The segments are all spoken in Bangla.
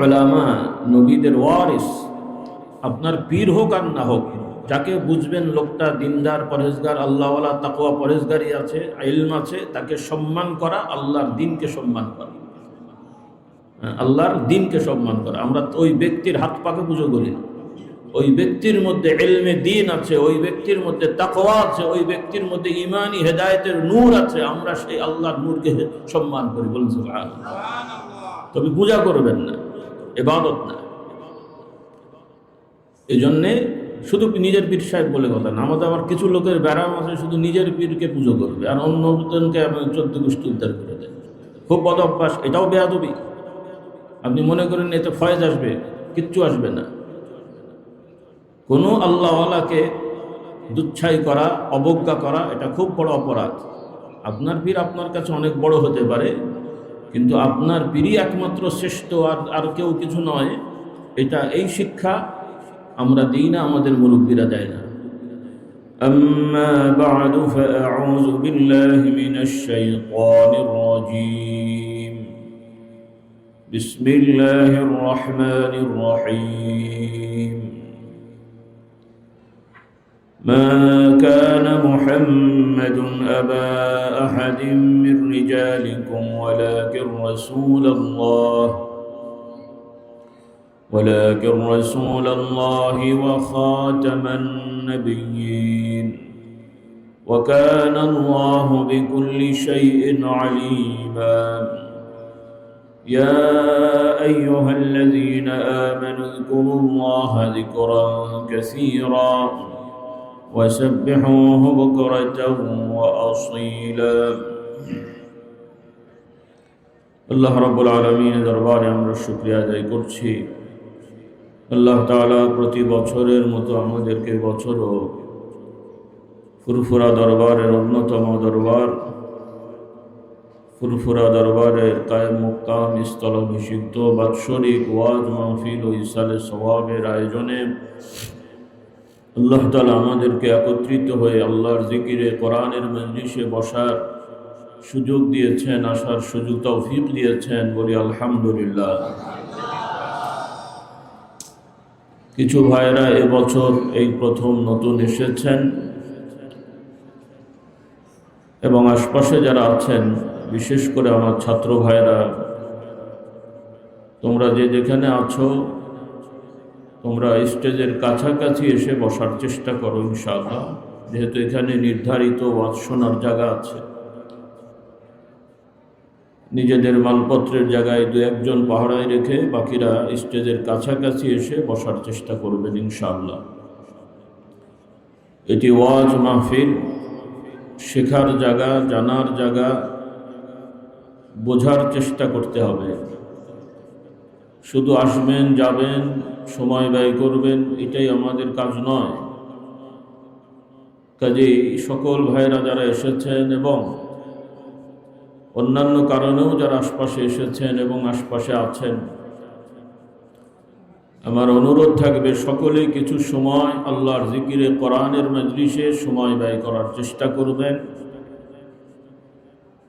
উলামা নবীদের ওয়ারিস, আপনার পীর হোক আর না হোক, যাকে বুঝবেন লোকটা দিনদার পরহেজগার আল্লাহওয়ালা তাকওয়া পরহেজগারি আছে, ইলম আছে, তাকে সম্মান করা, আল্লাহর দ্বীনকে সম্মান করা। আল্লাহর দ্বীনকে সম্মান করা। আমরা ওই ব্যক্তির হাত পাকে পুজো করি না। ওই ব্যক্তির মধ্যে ইলমে দ্বীন আছে, ওই ব্যক্তির মধ্যে তাকওয়া আছে, ওই ব্যক্তির মধ্যে ঈমানি হেদায়েতের নূর আছে, আমরা সেই আল্লাহর নূরকে সম্মান করি। বলুন সুবহানাল্লাহ। তবে পূজা করবেন না, ইবাদত না। এই জন্যে শুধু নিজের পীর সাহেব বলে কথা না। আমার কিছু লোকের ব্যারাম আছে, শুধু নিজের পীরকে পুজো করবে আর অন্যজনকে 14 গোষ্ঠী উদ্ধার করে দেয়। খুব বদ অভ্যাস, এটাও বেয়াদবি। আপনি মনে করেন এতে ফয়েজ আসবে, কিচ্ছু আসবে না। কোনো আল্লাহওয়ালাকে দুচ্ছাই করা, অবজ্ঞা করা, এটা খুব বড় অপরাধ। আপনার পীর আপনার কাছে অনেক বড় হতে পারে, কিন্তু আপনার পীরই একমাত্র শ্রেষ্ঠ, আর কেউ কিছু নয়। এই শিক্ষা আমরা দিই না, আমাদের মুরব্বীরা দেয় না। আম্মা বা'দু ফাআউযু বিল্লাহি মিনাশ শাইতানির রাজীম। বিসমিল্লাহির রাহমানির রাহিম। ما كان محمد أبا أحد من رجالكم ولكن رسول الله وخاتم النبيين وكان الله بكل شيء عليما يا أيها الذين آمنوا اذكروا الله ذكرا كثيرا وسبحوه بكرة وأصيلا। আল্লাহ রাব্বুল আলামিনের দরবারে আমরা শুকরিয়া আদায় করছি। আল্লাহ তাআলা প্রতি বছরের মতো আমাদেরকে বছরও ফুরফুরা দরবারের অন্যতম দরবার, ফুরফুরা দরবারের কায়েম মুকাম স্থলাভিষিক্ত বাৎসরিক ওয়াজ মাহফিল ও ইসালে সওয়াবের আয়োজনে আল্লাহ তাআলা আমাদেরকে একত্রিত হয়ে আল্লাহর জিকিরে কোরআনের মজলিসে বসার সুযোগ দিয়েছেন, আসার সুযোগ তৌফিক দিয়েছেন। বলি আলহামদুলিল্লাহ। কিছু ভাইরা এবছর এই প্রথম নতুন এসেছেন এবং আশপাশে যারা আছেন, বিশেষ করে আমার ছাত্র ভাইরা, তোমরা যেখানে আছো তোমরা স্টেজের কাছাকাছি এসে বসার চেষ্টা করো ইনশাআল্লাহ, যেহেতু এখানে নির্ধারিত ওয়াজ শোনার জায়গা আছে। নিজেদের মালপত্রের জায়গায় 2-1 পাহারায় রেখে বাকিরা স্টেজের কাছাকাছি এসে বসার চেষ্টা করবেন ইনশাআল্লাহ। এটি ওয়াজ মাহফিল, শেখার জায়গা, জানার জায়গা, বোঝার চেষ্টা করতে হবে। শুধু আসবেন, যাবেন, সময় ব্যয় করবেন, এটাই আমাদের কাজ নয়। কাজেই সকল ভাইরা যারা এসেছেন এবং অন্যান্য কারণেও যারা আশপাশে এসেছেন এবং আশপাশে আছেন, আমার অনুরোধ থাকবে সকলেই কিছু সময় আল্লাহর জিকিরে কোরআনের মজলিসে সময় ব্যয় করার চেষ্টা করবেন।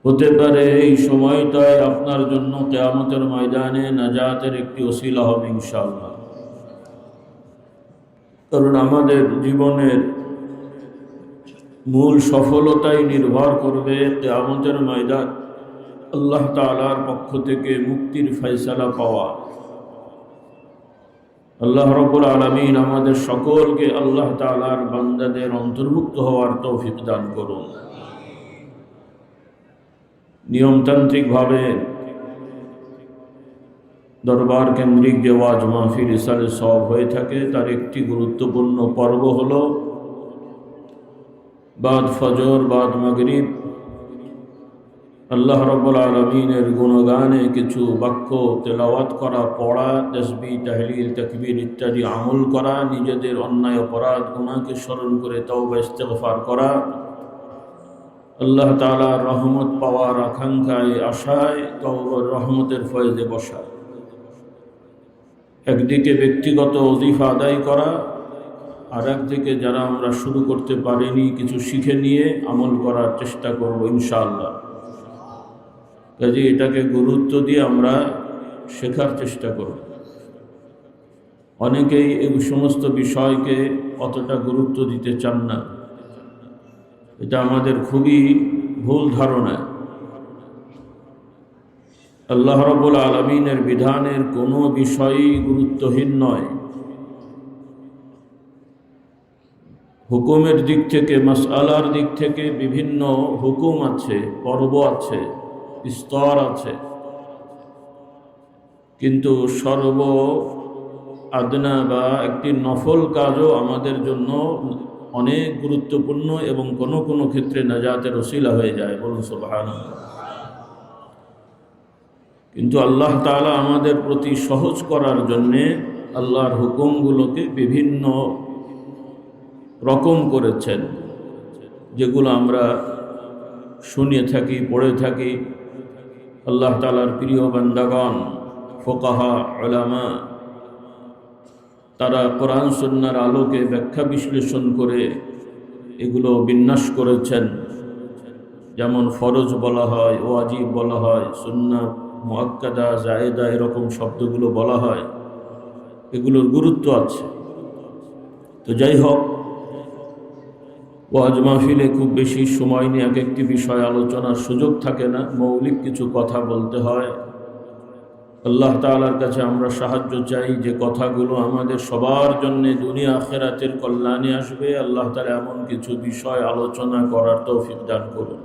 হতে পারে এই সময়টাই আপনার জন্য কিয়ামতের ময়দানে নাজাতের একটি ওসিলা হবে ইনশাআল্লাহ। কারণ আমাদের জীবনের মূল সফলতাই নির্ভর করবে কিয়ামতের ময়দান আল্লাহ তাআলার পক্ষ থেকে মুক্তির ফয়সালা পাওয়া। আল্লাহ রাব্বুল আলামিন আমাদের সকলকে আল্লাহ তাআলার বান্দাদের অন্তর্ভুক্ত হওয়ার তৌফিক দান করুন। নিয়মতান্ত্রিকভাবে দরবার কেন্দ্রিক যে ওয়াজ মাহফিল ইসালে সওয়াব হয়ে থাকে, তার একটি গুরুত্বপূর্ণ পর্ব হলো বাদ ফজর, বাদ মাগরিব আল্লাহ রাব্বুল আলামিনের গুণগানে কিছু বাক্য তেলাওয়াত করা, পড়া, তাসবিহ, তাহলিল, তাকবীর ইত্যাদি আমল করা, নিজেদের অন্যায় অপরাধ গুনাহকে স্মরণ করে তওবা ইস্তেগফার করা, আল্লাহ তাআলার রহমত পাওয়ার আকাঙ্ক্ষায়, আশায়, তওবার রহমতের ফয়েজে বসা। একদিকে ব্যক্তিগত ওজিফা আদায় করা, আর একদিকে যারা আমরা শুরু করতে পারিনি কিছু শিখে নিয়ে আমল করার চেষ্টা করব ইনশাআল্লাহ। কাজে এটাকে গুরুত্ব দিয়ে আমরা শেখার চেষ্টা করব। অনেকেই এই সমস্ত বিষয়কে অতটা গুরুত্ব দিতে চান না। এটা আমাদের খুবই ভুল ধারণা। আল্লাহ রাব্বুল আলামিনের বিধানের কোনো বিষয়ই গুরুত্বহীন নয়। হুকুমের দিক থেকে, মাসআলার দিক থেকে বিভিন্ন হুকুম আছে, পর্ব আছে, স্তর আছে, কিন্তু সর্ব আদনা বা একটি নফল কাজও আমাদের জন্য অনেক গুরুত্বপূর্ণ এবং কোনো কোনো ক্ষেত্রে নাজাতের ওসিলা হয়ে যায়। বলুন সুবহানাল্লাহ। কিন্তু আল্লাহ তাআলা আমাদের প্রতি সহজ করার জন্যে আল্লাহর হুকুমগুলোকে বিভিন্ন রকম করেছেন, যেগুলো আমরা শুনে থাকি, পড়ে থাকি। আল্লাহ তাআলার প্রিয় বান্দাগণ, ফুকাহা, উলামা, তারা কোরআন সুন্নাহর আলোকে ব্যাখ্যা বিশ্লেষণ করে এগুলো বিন্যাস করেছেন। যেমন ফরজ বলা হয়, ওয়াজিব বলা হয়, সুন্নাহ মুআক্কাদা, জায়েদা, এরকম শব্দগুলো বলা হয়। এগুলোর গুরুত্ব আছে। তো যাই হোক, ওয়াজ মাহফিলে খুব বেশি সময় নিয়ে এক একটি বিষয় আলোচনার সুযোগ থাকে না, মৌলিক কিছু কথা বলতে হয়। আল্লাহ তাআলার কাছে আমরা সাহায্য চাই যে কথাগুলো আমাদের সবার জন্য দুনিয়া আখিরাতের কল্যাণে আসবে। আল্লাহ তাআলা এমন কিছু বিষয় আলোচনা করার তৌফিক দান করুন।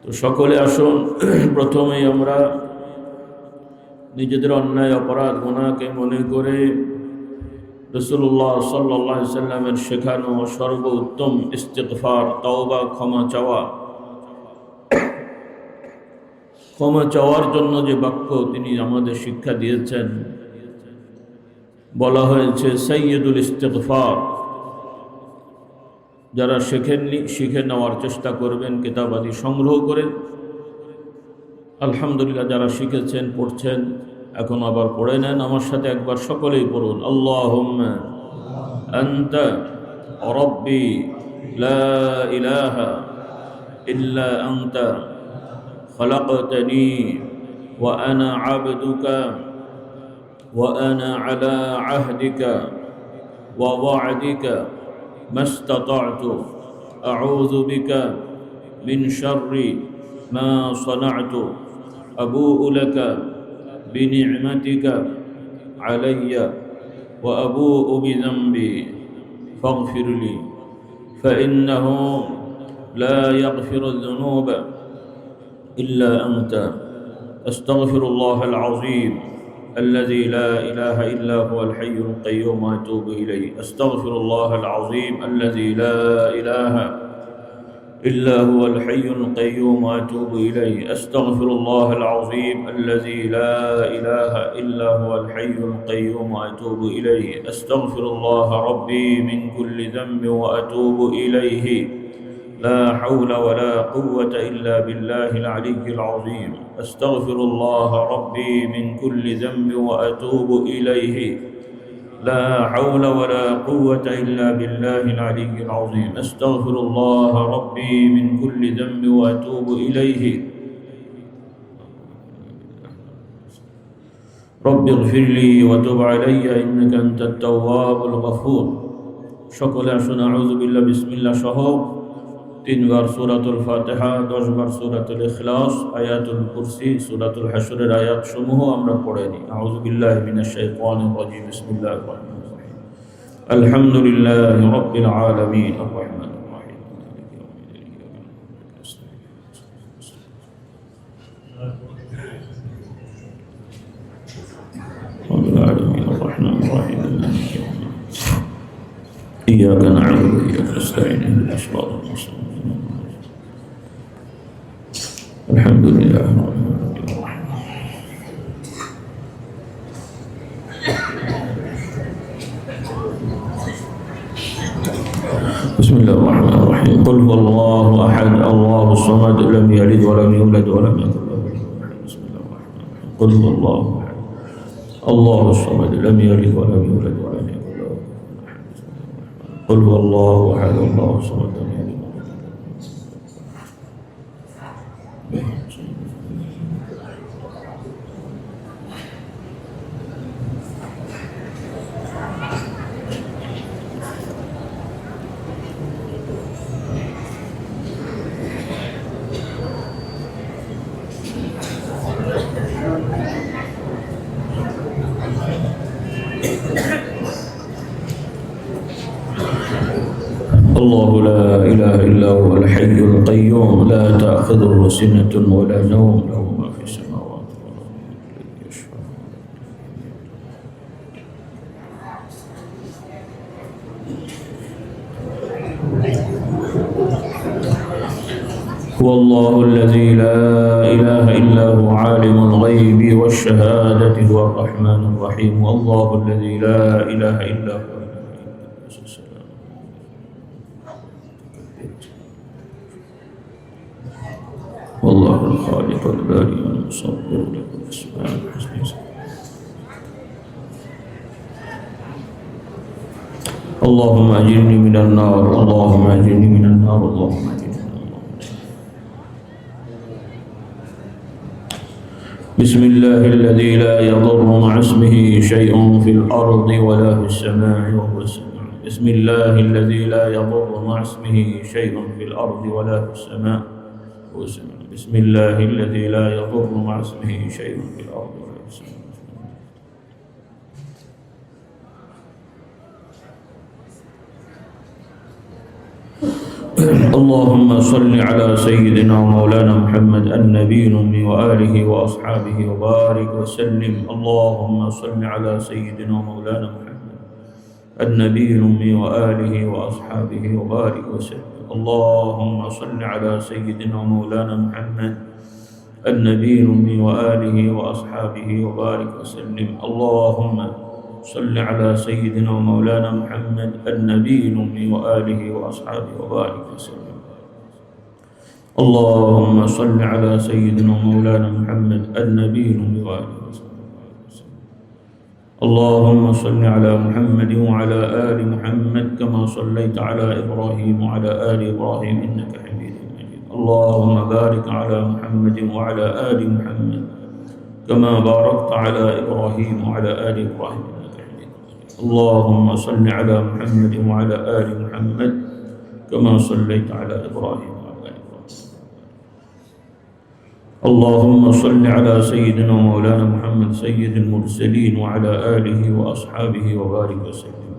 তো সকলে আসুন, প্রথমেই আমরা নিজেদের অন্যায়, অপরাধ, গুনাহকে মনে করে রাসূলুল্লাহ সাল্লাল্লাহু আলাইহি সাল্লামের শেখানো সর্বোত্তম ইস্তিগফার, তওবা, ক্ষমা চাওয়ার জন্য যে বাক্য তিনি আমাদের শিক্ষা দিয়েছেন, বলা হয়েছে সাইয়্যিদুল ইস্তিগফার। যারা শেখেননি, শিখে নেওয়ার চেষ্টা করবেন কিতাব আদি সংগ্রহ করে। আলহামদুলিল্লাহ, যারা শিখেছেন, পড়ছেন, এখন আবার পড়ে নেন। আমার সাথে একবার সকলেই পড়ুন, আল্লাহুম্মা আনতা রাব্বি লা ইলাহা ইল্লা আনতা খলাকতানি ওয়া আনা আবদুকা ওয়া আনা আলা আহদিকা ওয়া ওয়া'দিকা মাস্তাতা'তু আউযু বিকা মিন শাররি মা সানা'তু আবু'ু লাকা বিনি'মাতিকা আলাইয়া ওয়া আবু'ু বিযামবি ফাগফিরলি ফাইন্নাহু লা ইয়াগফিরুয যুনুবা إلا أنت أستغفر الله العظيم الذي لا إله إلا هو الحي القيوم وأتوب إليه أستغفر الله العظيم الذي لا إله إلا هو الحي القيوم وأتوب إليه أستغفر الله العظيم الذي لا إله إلا هو الحي القيوم وأتوب إليه أستغفر الله ربي من كل ذنب وأتوب إليه لا حول ولا قوة إلا بالله العلي العظيم أستغفر الله ربي من كل ذنب وأتوب إليه لا حول ولا قوة إلا بالله العلي العظيم أستغفر الله ربي من كل ذنب وأتوب إليه رب اغفر لي وتب علي إنك أنت التواب الغفور সকলে আসুন আউযু বিল্লাহ বিসমিল্লাহ সহ 3 বার সূরাতুল ফাতিহা, 10 বার সূরাতুল ইখলাস, আয়াতুল কুরসি, সূরাতুল হাশরের আয়াত সমূহ আমরা পড়ে নিই। আউযু বিল্লাহি মিনাশ শাইতানির রাজীম। বিসমিল্লাহির রহমানির রহিম। আলহামদুলিল্লাহি রাব্বিল আলামিন আর রহমানির রহিম إياك نعبد وإياك نستعين اهدنا الصراط المستقيم الحمد لله بسم الله الرحمن الرحيم قل هو الله أحد الله الصمد لم يلد ولم يولد ولم يكن له كفوا أحد بسم الله الرحمن الرحيم قل هو الله أحد الله الصمد لم يلد ولم يولد ولم يكن له كفوا أحد قل هو الله أحد الله الصمد لم يلد الله لا إله إلا هو الحي القيوم لا تأخذه سنة ولا نوم له ما في السماوات والأرض يشفع. هو الله الذي لا إله إلا هو عالم الغيب والشهادة هو الرحمن الرحيم. والله الذي لا إله إلا هو والله الخالق البارئ المصور له الأسماء الحسنى. اللهم أجرني من النار اللهم أجرني من النار اللهم أجرني من النار. بسم الله الذي لا يضر مع اسمه شيء في الأرض ولا في السماء وهو السميع. بسم الله الذي لا يضر مع اسمه شيء في الأرض ولا في السماء وهو السميع. بسم الله الذي لا يضر مع اسمه شيء في الأرض ولا في السماء. اللهم صل على سيدنا ومولانا محمد النبي الأمي وآله وأصحابه وبارك وسلم. اللهم صل على سيدنا ومولانا محمد النبي الأمي وآله وأصحابه وبارك وسلم. اللهم صل على سيدنا ومولانا محمد النبي الأمي وآله وأصحابه وبارك وسلم. اللهم صل على سيدنا ومولانا محمد النبي الأمي وآله وأصحابه وبارك وسلم. اللهم صل على سيدنا ومولانا محمد النبي الأمي وآله وصحبه وسلم. اللهم صل على محمد وعلى آل محمد كما صليت على إبراهيم وعلى آل إبراهيم إنك حميد مجيد. اللهم بارك على محمد وعلى آل محمد كما باركت على إبراهيم وعلى آل إبراهيم إنك حميد مجيد. اللهم صل على محمد وعلى آل محمد كما صليت على إبراهيم. اللهم صل على سيدنا ومولانا محمد سيد المرسلين وعلى آله وأصحابه وبارك وسلم.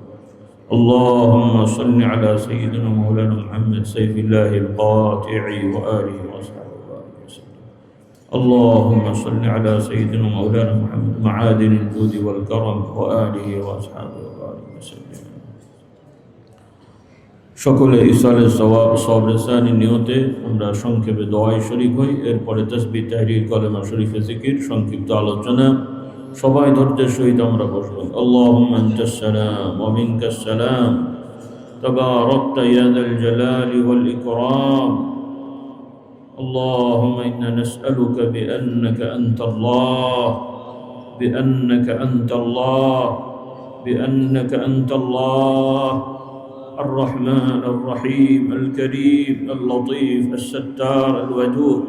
اللهم صل على سيدنا ومولانا محمد سيف الله القاطع وآله وأصحابه وبارك وسلم. اللهم صل على سيدنا ومولانا محمد معادن الجود والكرم وآله وأصحابه وبارك وسلم. সকলে ইসালের সওয়াব সবরেসানি নিয়তে আমরা সংক্ষেপে দোয়ায় শরীক হই। এরপরে তাসবিহ তাহলিল কলেমা শরীফে জিকির সংক্ষিপ্ত আলোচনা। সবাই ধৈর্যের সহিত আমরা বসব। আল্লাহুম্মা আনতাস সালাম ওয়া মিনকাস সালাম তাবারাকতা ইয়া যাল জালালি ওয়াল ইকরাম। اللهم إنا نسألك بأنك أنت الله بأنك أنت الله بأنك أنت الله الرحمن الرحيم الكريم اللطيف الستار الودود.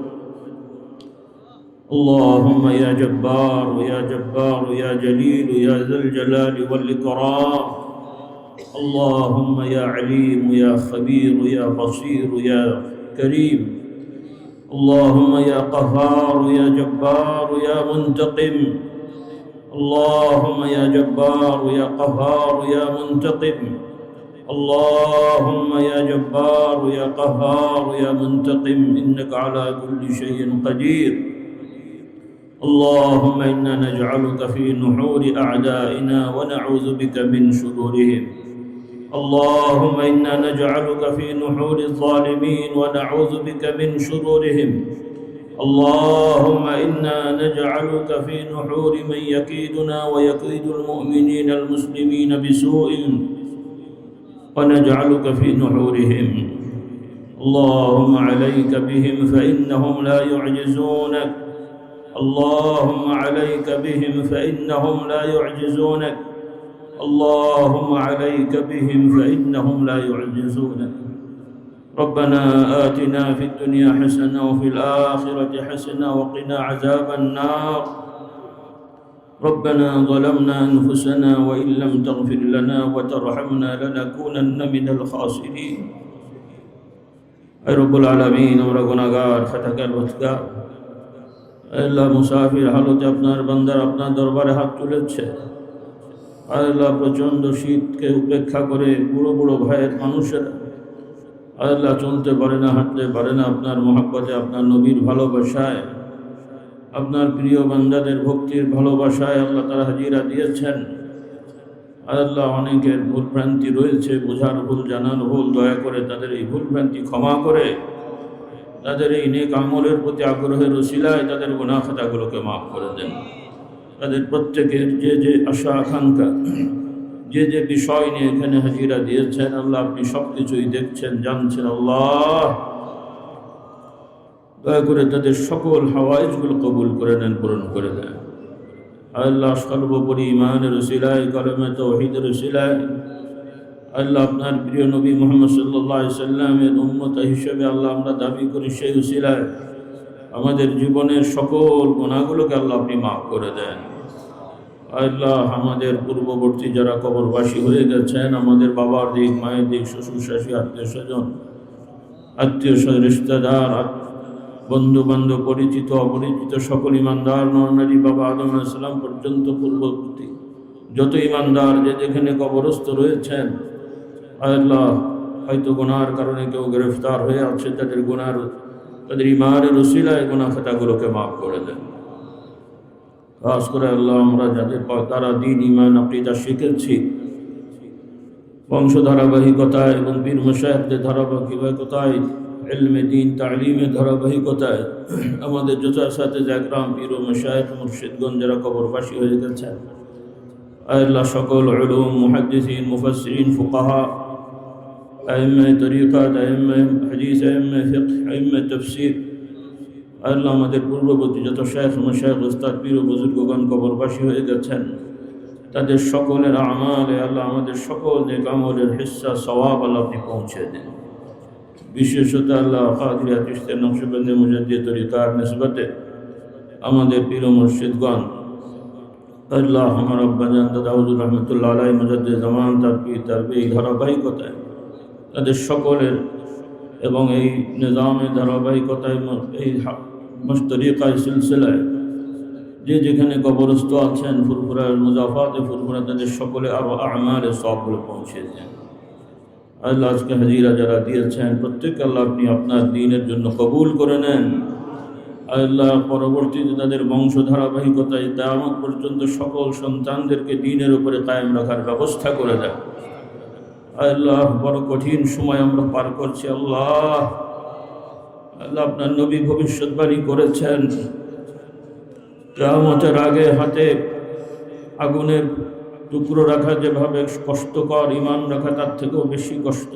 اللهم يا جبار يا جبار يا جليل يا ذا الجلال والإكرام. اللهم يا عليم يا خبير يا بصير يا كريم. اللهم يا قهار يا جبار يا منتقم. اللهم يا جبار يا قهار يا منتقم. اللهم يا جبار يا قهار يا منتقم إنك على كل شيء قدير. اللهم إنا نجعلك في نحور أعدائنا ونعوذ بك من شرورهم. اللهم إنا نجعلك في نحور الظالمين ونعوذ بك من شرورهم. اللهم إنا نجعلك في نحور من يكيدنا ويكيد المؤمنين المسلمين بسوء ونجعلك في نحورهم. اللهم عليك بهم فإنهم لا يعجزونك. اللهم عليك بهم فإنهم لا يعجزونك. اللهم عليك بهم فإنهم لا يعجزونك. ربنا آتنا في الدنيا حسنة وفي الآخرة حسنة وقنا عذاب النار. ربنا ظلمنا أنفسنا وإن لم تغفر لنا وترحمنا لنكونن من الخاسرين. أي رب العالمين আমরা গুনাহগার খাতাকার বদকার আল্লাহ মুসাফির হালতে আপনার বান্দার আপনার দরবারে হাত তুলেছে। আল্লাহ প্রচণ্ড শীতকে উপেক্ষা করে বুড়ো বুড়ো ভাইয়ের মানুষেরা আল্লাহ চলতে পারে না, হাঁটতে পারে না, আপনার মহব্বতে, আপনার নবীর ভালোবাসায়, আপনার প্রিয় বান্দাদের ভক্তির ভালোবাসায় আল্লাহ তারা হাজিরা দিয়েছেন। আল্লাহ অনেকের ভুলভ্রান্তি রয়েছে, বোঝার ভুল, জানার ভুল, দয়া করে তাদের এই ভুলভ্রান্তি ক্ষমা করে তাদের এই নেক আমলের প্রতি আগ্রহের ওসিলায় তাদের গুনাহ খাতাগুলোকে মাফ করে দেন। তাদের প্রত্যেকের যে যে আশা আকাঙ্ক্ষা, যে যে বিষয় নিয়ে এখানে হাজিরা দিয়েছেন, আল্লাহ আপনি সব কিছুই দেখছেন, জানছেন। আল্লাহ দয়া করে তাদের সকল হাওয়াইজগুলো কবুল করে নেন, পূরণ করে দেন। আল্লাহ সর্বোপরি ঈমানের ওসিলায়, কালেমে তাওহীদের ওসিলায় আল্লাহ আপনার প্রিয় নবী মুহাম্মদ সাল্লাল্লাহু আলাইহি সাল্লামের উম্মত হিসেবে আল্লাহ আমরা দাবি করি, সেই ওসিলায় আমাদের জীবনের সকল গুনাহগুলোকে আল্লাহ আপনি মাফ করে দেন। আল্লাহ আমাদের পূর্ববর্তী যারা কবরবাসী হয়ে গেছেন, আমাদের বাবার দিক, মায়ের দিক, শ্বশুর শাশুড়ি, আত্মীয় স্বজন, রিশতেদার, বন্ধু বান্ধব, পরিচিত অপরিচিত সকল ইমানদার নরনারী বাবা আদম আলাইহিস সালাম পর্যন্ত পূর্ববর্তী যত ইমানদার যে যেখানে কবরস্থ রয়েছেন, আল্লাহ হয়তো গুনার কারণে কেউ গ্রেফতার হয়ে আছে, তাদের গুনার, তাদের ইমানের ওসিলায় গুনাহ খাতাগুলোকে মাফ করে দেন। খাস করে আল্লাহ আমরা যাদের তারা দিন, ইমান, আকীদা শিখেছি, বংশ ধারাবাহিকতায় এবং বীর মাশায়েখদের ধারাবাহিকতায়, ইলমে দ্বীন তালিমের ধারাবাহিকতায় আমাদের যথাসাথে জাকরাম পীর ও মাশায়েখ মুর্শিদগণ যারা কবরবাসী হয়ে গেছেন, আল্লাহ সকল উলুম, মুহাদ্দিসিন, মুফাসসিরিন, ফুকাহা, আইম্মায়ে তরিকাত, আইম্মায়ে হাদিস, আইম্মায়ে ফিকহ, আইম্মায়ে তাফসীর, আল্লাহ আমাদের পূর্ববর্তী যত শায়েখ, মাশায়েখ, উস্তাদ, পীর ও বুজুর্গগণ কবরবাসী হয়ে গেছেন, তাদের সকলের আমালে আল্লাহ আমাদের সকল নেক আমলের হিস্সা সওয়াব আল্লাহ আপনি পৌঁছে দেন। বিশেষত আল্লাহ কাদিরিয়া, চিশতিয়া, নকশবন্দি, মুজাদ্দিদ তরিকার নিসবতে আমাদের পীর ও মুর্শিদগণ, আল্লাহ আমার আব্বাজান দাদা হুজুর রহমতুল্লাহ আলাইহি মুজাদ্দিদ জামান, তার পীর, তার এই ধারাবাহিকতায় তাদের সকলের এবং এই নিজামে ধারাবাহিকতায়, এই তরিকায়, সিলসিলায় যে যেখানে কবরস্থ আছেন, ফুরফুরার মুজাফাতে ফুরফুরা, তাদের সকলে আরও আমালে সবগুলো পৌঁছে দেন। আল্লাহ আজকে হাজিরা যারা দিয়েছেন প্রত্যেককে আল্লাহ আপনি আপনার দ্বীনের জন্য কবুল করে নেন। আল্লাহ পরবর্তীতে তাদের বংশ ধারাবাহিকতায় কিয়ামত পর্যন্ত সকল সন্তানদেরকে দ্বীনের উপরে কায়েম রাখার ব্যবস্থা করে দেন। আল্লাহ বড় কঠিন সময় আমরা পার করছি। আল্লাহ আল্লাহ আপনার নবী ভবিষ্যৎবাণী করেছেন, কিয়ামতের আগে হাতে আগুনের টুকরো রাখা যেভাবে কষ্টকর, ঈমান রাখা তার থেকেও বেশি কষ্ট।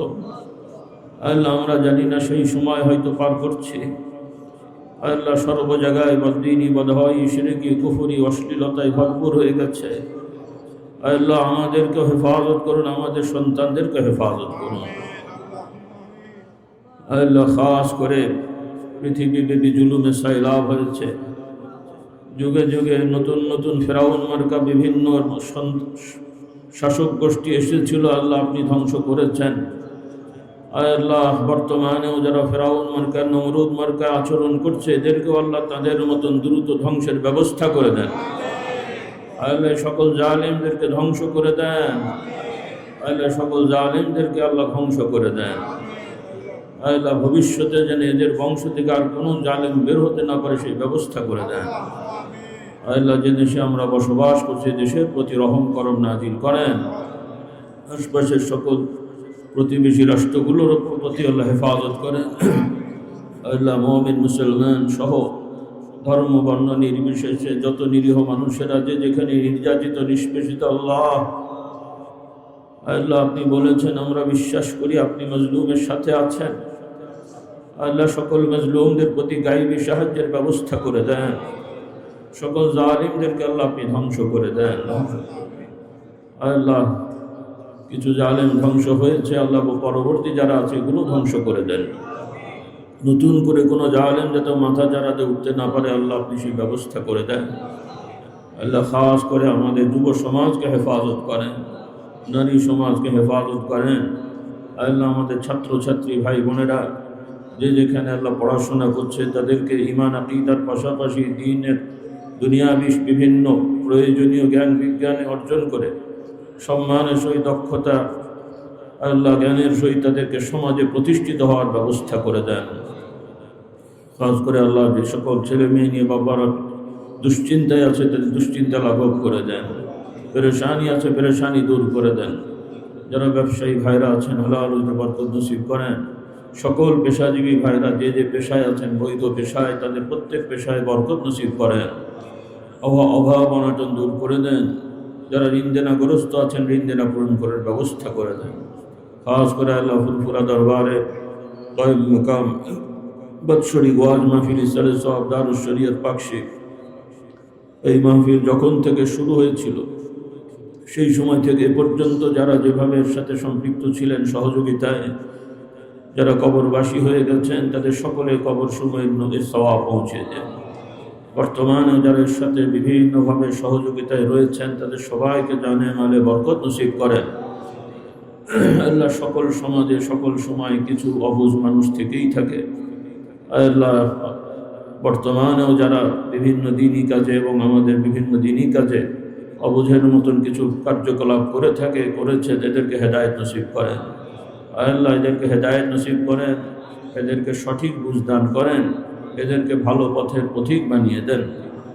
আল্লাহ আমরা জানি না সেই সময় হয়তো পার করছি। আল্লাহ সর্ব জায়গায় বদ্দিনী, বদহাই, শিরকি, কুফরি, অশ্লীলতায় ভরপুর হয়ে গেছে। আল্লাহ আমাদেরকে হেফাজত করুন, আমাদের সন্তানদেরকে হেফাজত করুন। আল্লাহ খাস করে পৃথিবীব্যাপী জুলুমে সাইলাব হয়েছে, যুগে যুগে নতুন নতুন ফেরাউন মার্কা বিভিন্ন শাসক গোষ্ঠী এসেছিল, আল্লাহ আপনি ধ্বংস করেছেন। আল্লাহ বর্তমানেও যারা ফেরাউন মার্কা, নমরুদ মার্কা আচরণ করছে, এদেরকেও আল্লাহ তাদের মতন দ্রুত ধ্বংসের ব্যবস্থা করে দেন। আল্লাহ সকল জালিমদেরকে ধ্বংস করে দেন। আল্লাহ সকল জালিমদেরকে আল্লাহ ধ্বংস করে দেন। আল্লাহ ভবিষ্যতে যেন এদের বংশ থেকে আর কোনো জালিম বের হতে না পারে সেই ব্যবস্থা করে দেন। আল্লাহ যে দেশে আমরা বসবাস করছি, দেশের প্রতি রহম করম নাজিল করেন। আশপাশের সকল প্রতিবেশী রাষ্ট্রগুলোর প্রতি আল্লাহ হেফাজত করেন। আল্লাহ মুমিন মুসলমান সহ ধর্ম বর্ণ নির্বিশেষে যত নিরীহ মানুষেরা যে যেখানে নির্যাতিত, নিষ্পেষিত, আল্লাহ আল্লাহ আপনি বলেছেন, আমরা বিশ্বাস করি আপনি মজলুমের সাথে আছেন। আল্লাহ সকল মজলুমদের প্রতি গায়বী সাহায্যের ব্যবস্থা করে দেন। সকল জালিমদেরকে আল্লাহ আপনি ধ্বংস করে দেন। আল্লাহ কিছু জালিম ধ্বংস হয়েছে, আল্লাহ পরবর্তী যারা আছে এগুলো ধ্বংস করে দেন। নতুন করে কোনো জালিম যাতে মাথা চাড়াতে উঠতে না পারে, আল্লাহ আপনি সেই ব্যবস্থা করে দেন। আল্লাহ খাস করে আমাদের যুব সমাজকে হেফাজত করেন, নারী সমাজকে হেফাজত করেন। আল্লাহ আমাদের ছাত্রছাত্রী ভাই বোনেরা যে যেখানে আল্লাহ পড়াশোনা করছে, তাদেরকে ঈমান আকীদার পাশাপাশি দ্বীনের দুনিয়াবী বিভিন্ন প্রয়োজনীয় জ্ঞান বিজ্ঞানে অর্জন করে সম্মানের সহিত দক্ষতা আল্লাহ জ্ঞানের সহিত তাদেরকে সমাজে প্রতিষ্ঠিত হওয়ার ব্যবস্থা করে দেন। খাস করে আল্লাহ যে সকল ছেলে মেয়ে নিয়ে বাবারা দুশ্চিন্তায় আছে তাদের দুশ্চিন্তা লাঘব করে দেন, পেরেশানি আছে পেরেশানি দূর করে দেন। যারা ব্যবসায়ী ভাইরা আছেন হালাল রুজি বরকত নসিব করেন। সকল পেশাজীবী ভাইরা যে যে পেশায় আছেন বৈধ পেশায় তাদের প্রত্যেক পেশায় বরকত নসিব করেন, অভাব অনটন দূর করে দেন। যারা ঋণদেনাগ্রস্ত আছেন ঋণদেনা পূরণ করার ব্যবস্থা করে দেন। খাস করে আল্লাহ ফুরফুরা দরবারে কয়েম মুকাম বাৎসরিক ওয়াজ মাহফিল ইসলামে সওয়াব দারুস শরীয়ত পাকশিক, এই মাহফিল যখন থেকে শুরু হয়েছিল সেই সময় থেকে এ পর্যন্ত যারা যেভাবে এর সাথে সম্পৃক্ত ছিলেন সহযোগিতায়, যারা কবরবাসী হয়ে গেছেন তাদের সকলে কবর সময়ের নদীর সওয়াব পৌঁছে দেন। বর্তমানে যারা এর সাথে বিভিন্নভাবে সহযোগিতায় রয়েছেন তাদের সবাইকে জানে মালে বরকত নসিব করেন। আল্লাহ সকল সমাজে সকল সময় কিছু অবুঝ মানুষ থেকেই থাকে। আল্লাহ বর্তমানেও যারা বিভিন্ন দিনই কাজে এবং আমাদের বিভিন্ন দিনই কাজে অবুঝের মতন কিছু কার্যকলাপ করে থাকে করেছে এদেরকে হেদায়েত নসিব করেন। আল্লাহ এদেরকে হেদায়েত নসিব করেন, এদেরকে সঠিক বুঝ দান করেন, এদেরকে ভালো পথের পথিক বানিয়ে দেন।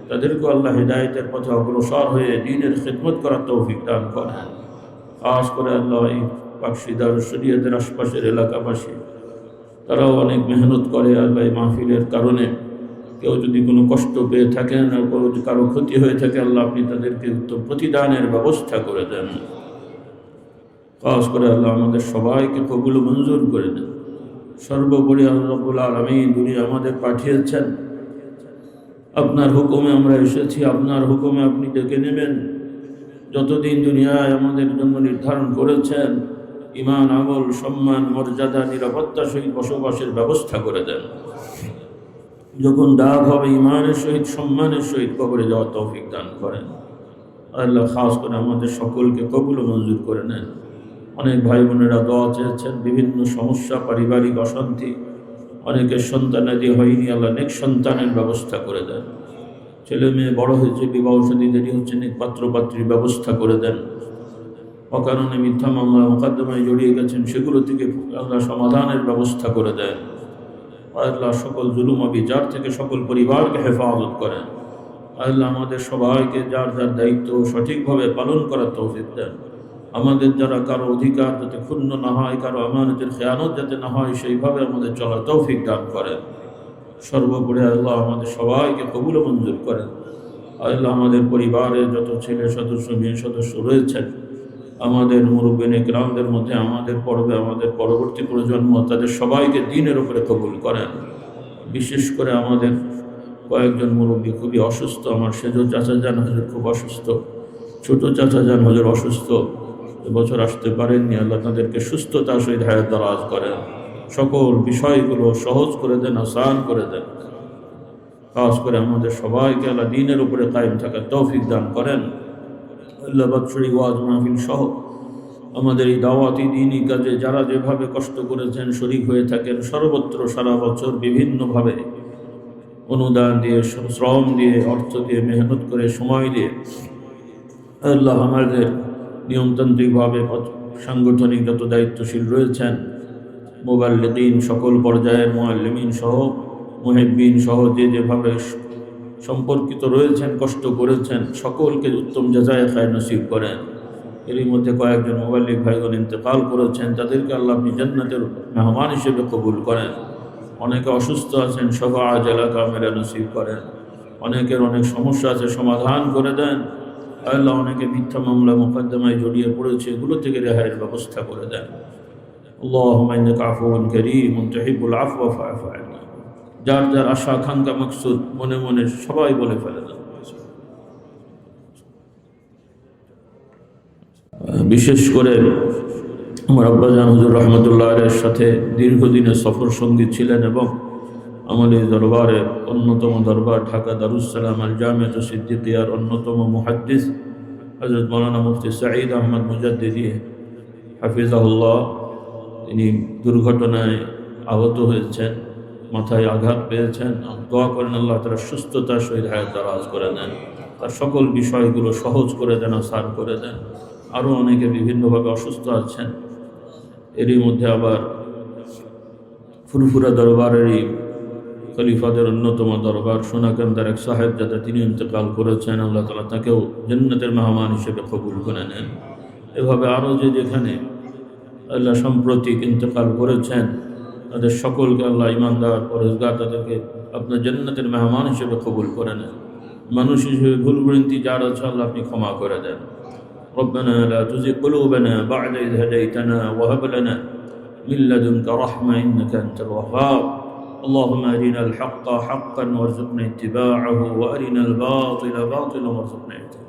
তাদেরকে আল্লাহ হেদায়েতের পথে অগ্রসর হয়ে দ্বীনের খিদমত করার তৌফিক দান করেন। খাস করে আল্লাহ এই পাকশি দারুস শরীয়তের আশপাশের এলাকাবাসী তারাও অনেক মেহনত করে। আল্লাহ এই মাহফিলের কারণে কেউ যদি কোনো কষ্ট পেয়ে থাকেন আর কারো ক্ষতি হয়ে থাকে আল্লাহ আপনি তাদেরকে উত্তম প্রতিদানের ব্যবস্থা করে দেন। খাস করে আল্লাহ আমাদের সবাইকে কবুল মঞ্জুর করে দেন। সর্বোপরি আল্লাহ রাব্বুল আলামিন দুনিয়া আমাদের পাঠিয়েছেন, আপনার হুকুমে আমরা এসেছি, আপনার হুকুমে আপনি ডেকে নেবেন। যতদিন দুনিয়ায় আমাদের জন্য নির্ধারণ করেছেন ঈমান আমল সম্মান মর্যাদা নিরাপত্তা সহিত বসবাসের ব্যবস্থা করে দেন। যখন ডাক হবে ঈমানের সহিত সম্মানের সহিত কবরে যাওয়ার তৌফিক দান করেন। আল্লাহ খাস করে আমাদের সকলকে কবুল মঞ্জুর করে নেন। অনেক ভাই বোনেরা দোয়া চেয়েছেন, বিভিন্ন সমস্যা পারিবারিক অশান্তি, অনেকের সন্তানাদি হয়নি, আল্লাহ নেক সন্তানের ব্যবস্থা করে দেন। ছেলে মেয়ে বড় হয়েছে বিবাহ শাদী দেরি হচ্ছে, নেক পাত্র পাত্রীর ব্যবস্থা করে দেন। অকারণে মিথ্যা মামলা মোকদ্দমায় জড়িয়ে গেছেন সেগুলো থেকে আল্লাহ সমাধানের ব্যবস্থা করে দেন। আল্লাহ সকল জুলুম অবিচার থেকে সকল পরিবারকে হেফাজত করেন। আল্লাহ আমাদের সবাইকে যার যার দায়িত্ব সঠিকভাবে পালন করার তৌফিক দেন। আমাদের যারা কারো অধিকার যাতে ক্ষুণ্ণ না হয়, কারো আমানতের খেয়ানত যাতে না হয় সেইভাবে আমাদের চলার তৌফিক দান করেন। সর্বোপরি আল্লাহ আমাদের সবাইকে কবুল মঞ্জুর করেন। আল্লাহ আমাদের পরিবারের যত ছেলে সদস্য মেয়ে সদস্য রয়েছেন, আমাদের মুরব্বিন ইকরামদের মধ্যে আমাদের পর্বে আমাদের পরবর্তী প্রজন্ম তাদের সবাইকে দ্বীনের উপরে কবুল করেন। বিশেষ করে আমাদের কয়েকজন মুরব্বী খুবই অসুস্থ, আমার সেজ চাচা যান হজর খুব অসুস্থ, ছোট চাচা যান হজর অসুস্থ, এবছর আসতে পারেননি। আল্লাহ তাদেরকে সুস্থতা সহিত হায়াত দারাজ করেন, সকল বিষয়গুলো সহজ করে দেন, আসান করে দেন। খাস করে আমাদের সবাইকে আল্লাহ দ্বীনের উপরে কায়েম থাকার তৌফিক দান করেন। আল্লাহ বাৎসরিক ওয়াজ মাহফিল সহ আমাদের এই দাওয়াতি দ্বীনি কাজে যারা যেভাবে কষ্ট করেছেন শরীক হয়ে থাকেন সর্বত্র সারা বছর বিভিন্নভাবে অনুদান দিয়ে শ্রম দিয়ে অর্থ দিয়ে মেহনত করে সময় দিয়ে আল্লাহ আমাদের নিয়মতান্ত্রিকভাবে সাংগঠনিক যত দায়িত্বশীল রয়েছেন মুবাল্লিগিন সকল পর্যায়ের মুআল্লিমিন সহ মুহিব্বিন সহ যে যেভাবে সম্পর্কিত রয়েছেন কষ্ট করেছেন সকলকে উত্তম জাযায়ে খায়র নসিব করেন। এরই মধ্যে কয়েকজন মুবাল্লিগ ভাইগণ ইন্তেকাল করেছেন, তাদেরকে আল্লাহ আপনি জান্নাতের মেহমান হিসেবে কবুল করেন। অনেকে অসুস্থ আছেন, শফা আজলা কামেলা নসিব করেন। অনেকের অনেক সমস্যা আছে সমাধান করে দেন। আল্লাহ অনেকে মিথ্যা মামলা মোকদ্দমায় জড়িয়ে পড়েছে, এগুলো থেকে রেহাইয়ের ব্যবস্থা করে দেন। আল্লাহুম্মা ইন্নাকা আফুউন কারীমুন তুহিব্বুল আফওয়া ফা'ফু আন্না। যার যার আশা আকাঙ্ক্ষা মাকসুদ মনে মনে সবাই বলে ফেলে দেন। বিশেষ করে আমার আব্বাজান হুজুর রহমতুল্লাহ আলাইহির সাথে দীর্ঘদিনের সফর সঙ্গী ছিলেন এবং আমাদের দরবারে অন্যতম দরবার ঢাকা দারুস সালাম আল জামিয়াত সিদ্দিকিয়ার অন্যতম মুহাদ্দিস হযরত মাওলানা মুফতি সাঈদ আহমদ মুজাদ্দিদি হাফিজাহুল্লাহ, তিনি দুর্ঘটনায় আহত হয়েছেন, মাথায় আঘাত পেয়েছেন। দোয়া করেন আল্লাহ তাআলা সুস্থতার সহিত হায়াত দারাজ করে দেন, তার সকল বিষয়গুলো সহজ করে দেন, আসান করে দেন। আরও অনেকে বিভিন্নভাবে অসুস্থ আছেন, এরই মধ্যে আবার ফুরফুরা দরবারেরই খলিফাদের অন্যতম দরবার সোনাকান্দার এক সাহেব যাতে তিনি ইন্তেকাল করেছেন, আল্লাহ তাআলা তাকেও জান্নাতের মেহমান হিসেবে কবুল করে নেন। এভাবে আরও যেখানে আল্লাহ সাম্প্রতিক ইন্তেকাল করেছেন তাদের সকলকে আল্লাহ ইমানদার পরেজগার তাদেরকে আপনার জান্নাতের মেহমান হিসেবে কবুল করে নেন। মানুষ হিসেবে ভুল ভ্রান্তি যার আছে আল্লাহ আপনি ক্ষমা করে দেন। ربنا لا تزغ قلوبنا بعد إذ هديتنا وهب لنا من لدنك رحمة إنك أنت الوهاب. اللهم أرنا الحق حقا وارزقنا اتباعه وأرنا الباطل باطلا وارزقنا اجتنابه.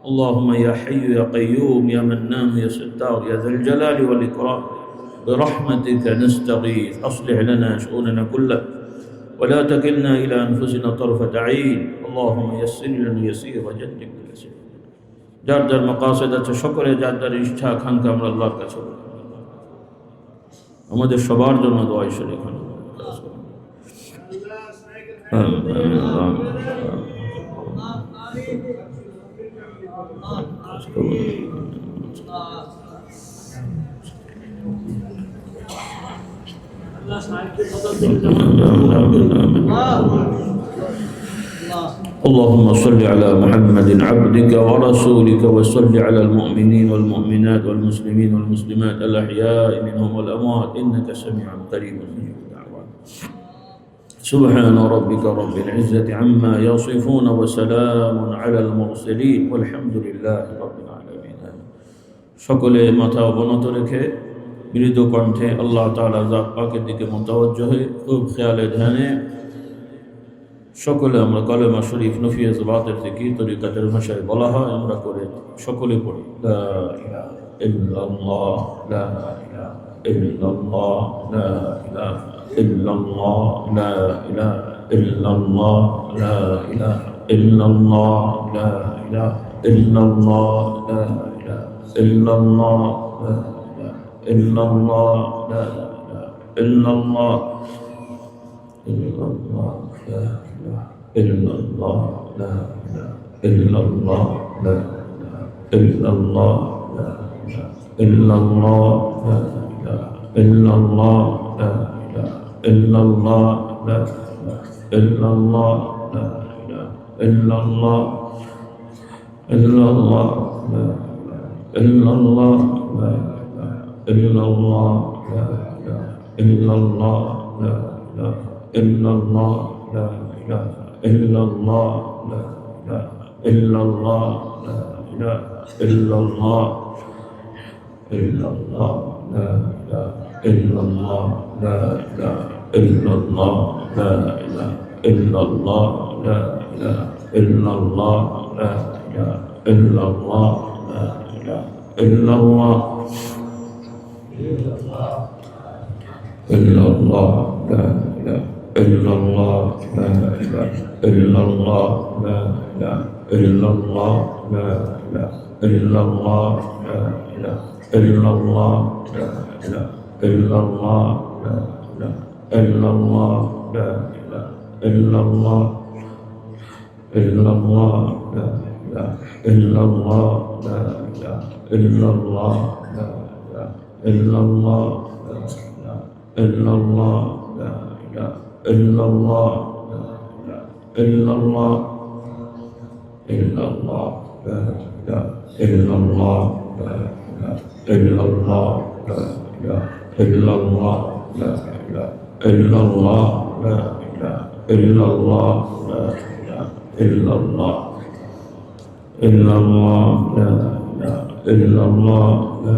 اللهم يا حي يا قيوم يا منان يا ستار يا ذا الجلال والإكرام برحمتك نستغيث أصلح لنا شؤوننا كلها ولا تكلنا إلى أنفسنا طرفة عين. اللهم يسر لنا يسير وجنبنا اليسير. যার যার মাকাসিদ আছে সকলে যার যার ইচ্ছা আকাঙ্ক্ষা আমরা আল্লাহর কাছে আমাদের সবার জন্য দোয়া ঈশ্বর এখানে اللهم صل على محمد عبدك ورسولك وصل على المؤمنين والمؤمنات والمسلمين والمسلمات الأحياء منهم والأموات إنك سميع قريب مجيب الدعوات. سبحان ربك رب العزة عما يصفون وسلام على المرسلين والحمد لله رب العالمين. সকলে মাথা অবনত রেখে মৃদু কণ্ঠে আল্লাহ তাআলা জাত পাকের দিকে মুতাওয়াজ্জহ হয়ে খুব খেয়ালে ধ্যানে সকলে আমরা কলেমা শরীফ নফিয়াজ বাতের থেকে তরিকাতের ভাষায় বলা হয় আমরা করে সকলে পড়ি লা ইলাহা ইল্লাল্লাহ লা ইলাহা ইল্লাল্লাহ লা ইলাহা ইল্লাল্লাহ লা ইলাহা ইল্লাল্লাহ লা ইলাহা ইল্লাল্লাহ লা ইলাহা ইল্লাল্লাহ লা ইলাহা ইল্লাল্লাহ লা ইলাহা ইল্লাল্লাহ লা ইলাহা ইল্লাল্লাহ ইল্লাল্লাহ লা إلا الله لا إله إلا الله لا إله إلا الله لا إله إلا الله لا إله إلا الله لا إله إلا الله لا إله إلا الله لا إله إلا الله إلا الله لا إله إلا الله لا إله إلا الله لا إله إلا الله لا إله إلا الله لا إله إلا الله لا إله إلا الله لا إله إلا الله إلا الله لا إله إلا الله لا إله إلا الله لا إله إلا الله لا إله إلا الله لا إله إلا الله لا إله إلا الله إلا الله لا إله إلا الله لا إله إلا الله لا إله إلا الله لا إله إلا الله لا إله إلا الله لا إله إلا الله لا إله إلا الله لا إله إلا الله إلا الله لا إله إلا الله لا إله إلا الله لا إله إلا الله لا إله إلا الله لا إله إلا الله لا إله إلا الله إلا الله لا إله إلا الله لا إله إلا الله لا إله إلا الله لا إله إلا الله لا إله إلا الله لا إله إلا الله إلا الله لا إله إلا الله لا إله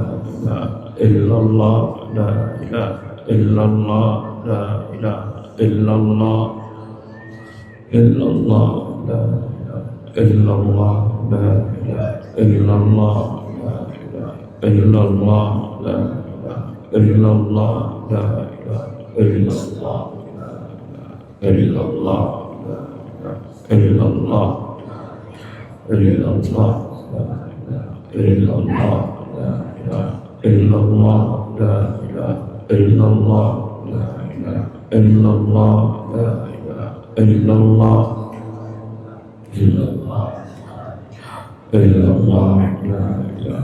إلا الله لا إله إلا الله لا إله إلا الله إلا الله لا إله إلا الله لا إله إلا الله لا إله إلا الله لا إله إلا الله لا إله إلا الله لا إله إلا الله لا إله إلا الله إلا الله لا إله إلا الله لا إله إلا الله لا إله إلا الله لا إله إلا الله لا إله إلا الله إلا الله إلا الله لا إله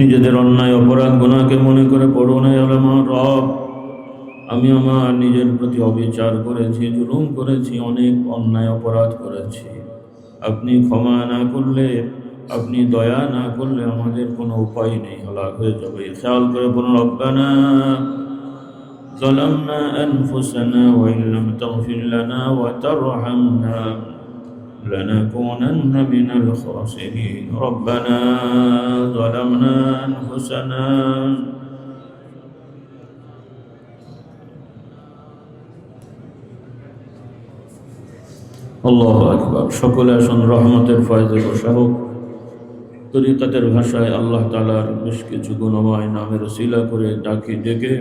নিজেদের অন্যায় অপরাধ গুনাহকে মনে করে পড়ো না আমার রব, আমি আমার নিজের প্রতি অবিচার করেছি, জুলুম করেছি, অনেক অন্যায় অপরাধ করেছি। আপনি ক্ষমা না করলে, আপনি দয়া না করলে আমাদের কোনো উপায় নেই, হালাক হয়ে যাবে। খেয়াল করে বলুন, রব্বানা ظلمنا أنفسنا وإن لم تغفر لنا وترحمنا لنكونن من الخاسرين ربنا ظلمنا أنفسنا আল্লাহু আকবার। সকলে আসুন রহমতের ফয়েজে বসা হোক। তরিকতের ভাষায় আল্লাহ তাআলার বেশ কিছু গুণময় নামের ওসিলা করে ডেকে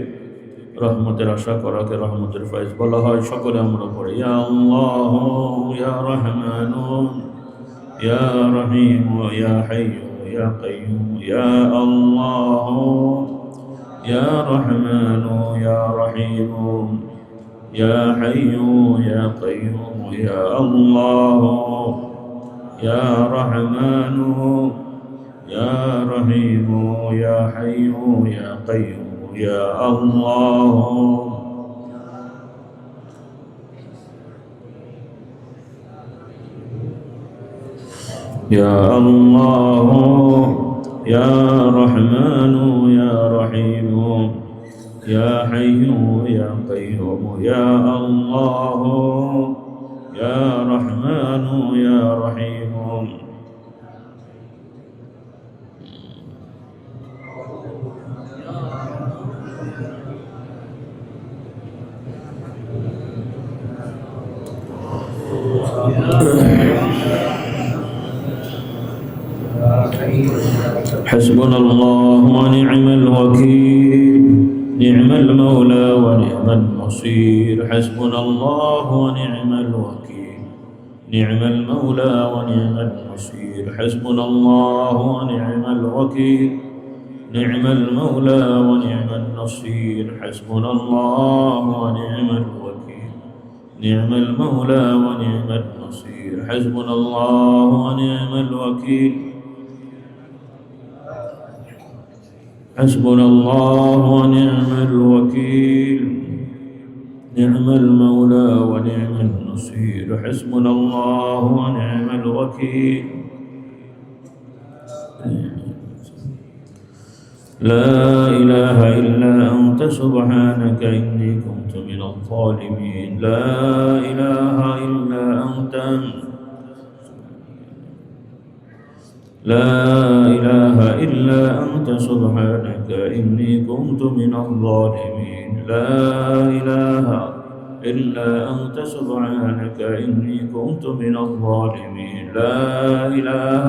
রহমতের আশা করাকে রহমতের ফয়েজ বলা হয়। সকলে আমরা পড়ি, ইয়া আল্লাহ ইয়া রহমান ইয়া রহিম ইয়া হাইয়্যু ইয়া কাইয়্যুম ইয়া আল্লাহ ইয়া রহমান ইয়া রহিম ইয়া হাইয়্যু ইয়া কাইয়্যুম ইয়া আল্লাহ ইয়া রহমান ইয়া রহিম ইয়া হাইয়্যু ইয়া কাইয়্যুম ইয়া আল্লাহ। يا الله يا رحمن يا رحيم يا حي يا قيوم يا الله يا رحمن يا رحيم حسبنا الله ونعم الوكيل نعم المولى ونعم النصير حسبنا الله ونعم الوكيل نعم المولى ونعم النصير حسبنا الله ونعم الوكيل نعم المولى ونعم النصير حسبنا الله ونعم الوكيل نعم المولى ونعم النصير حسبنا الله ونعم الوكيل حسبنا الله ونعم الوكيل نعم المولى ونعم النصير حسبنا الله ونعم الوكيل لا إله إلا أنت سبحانك إني كنت من الظالمين لا إله إلا أنت لا إله إلا أنت سبحانك إني كنت من الظالمين لا إله إلا أنت سبحانك إني كنت من الظالمين لا إله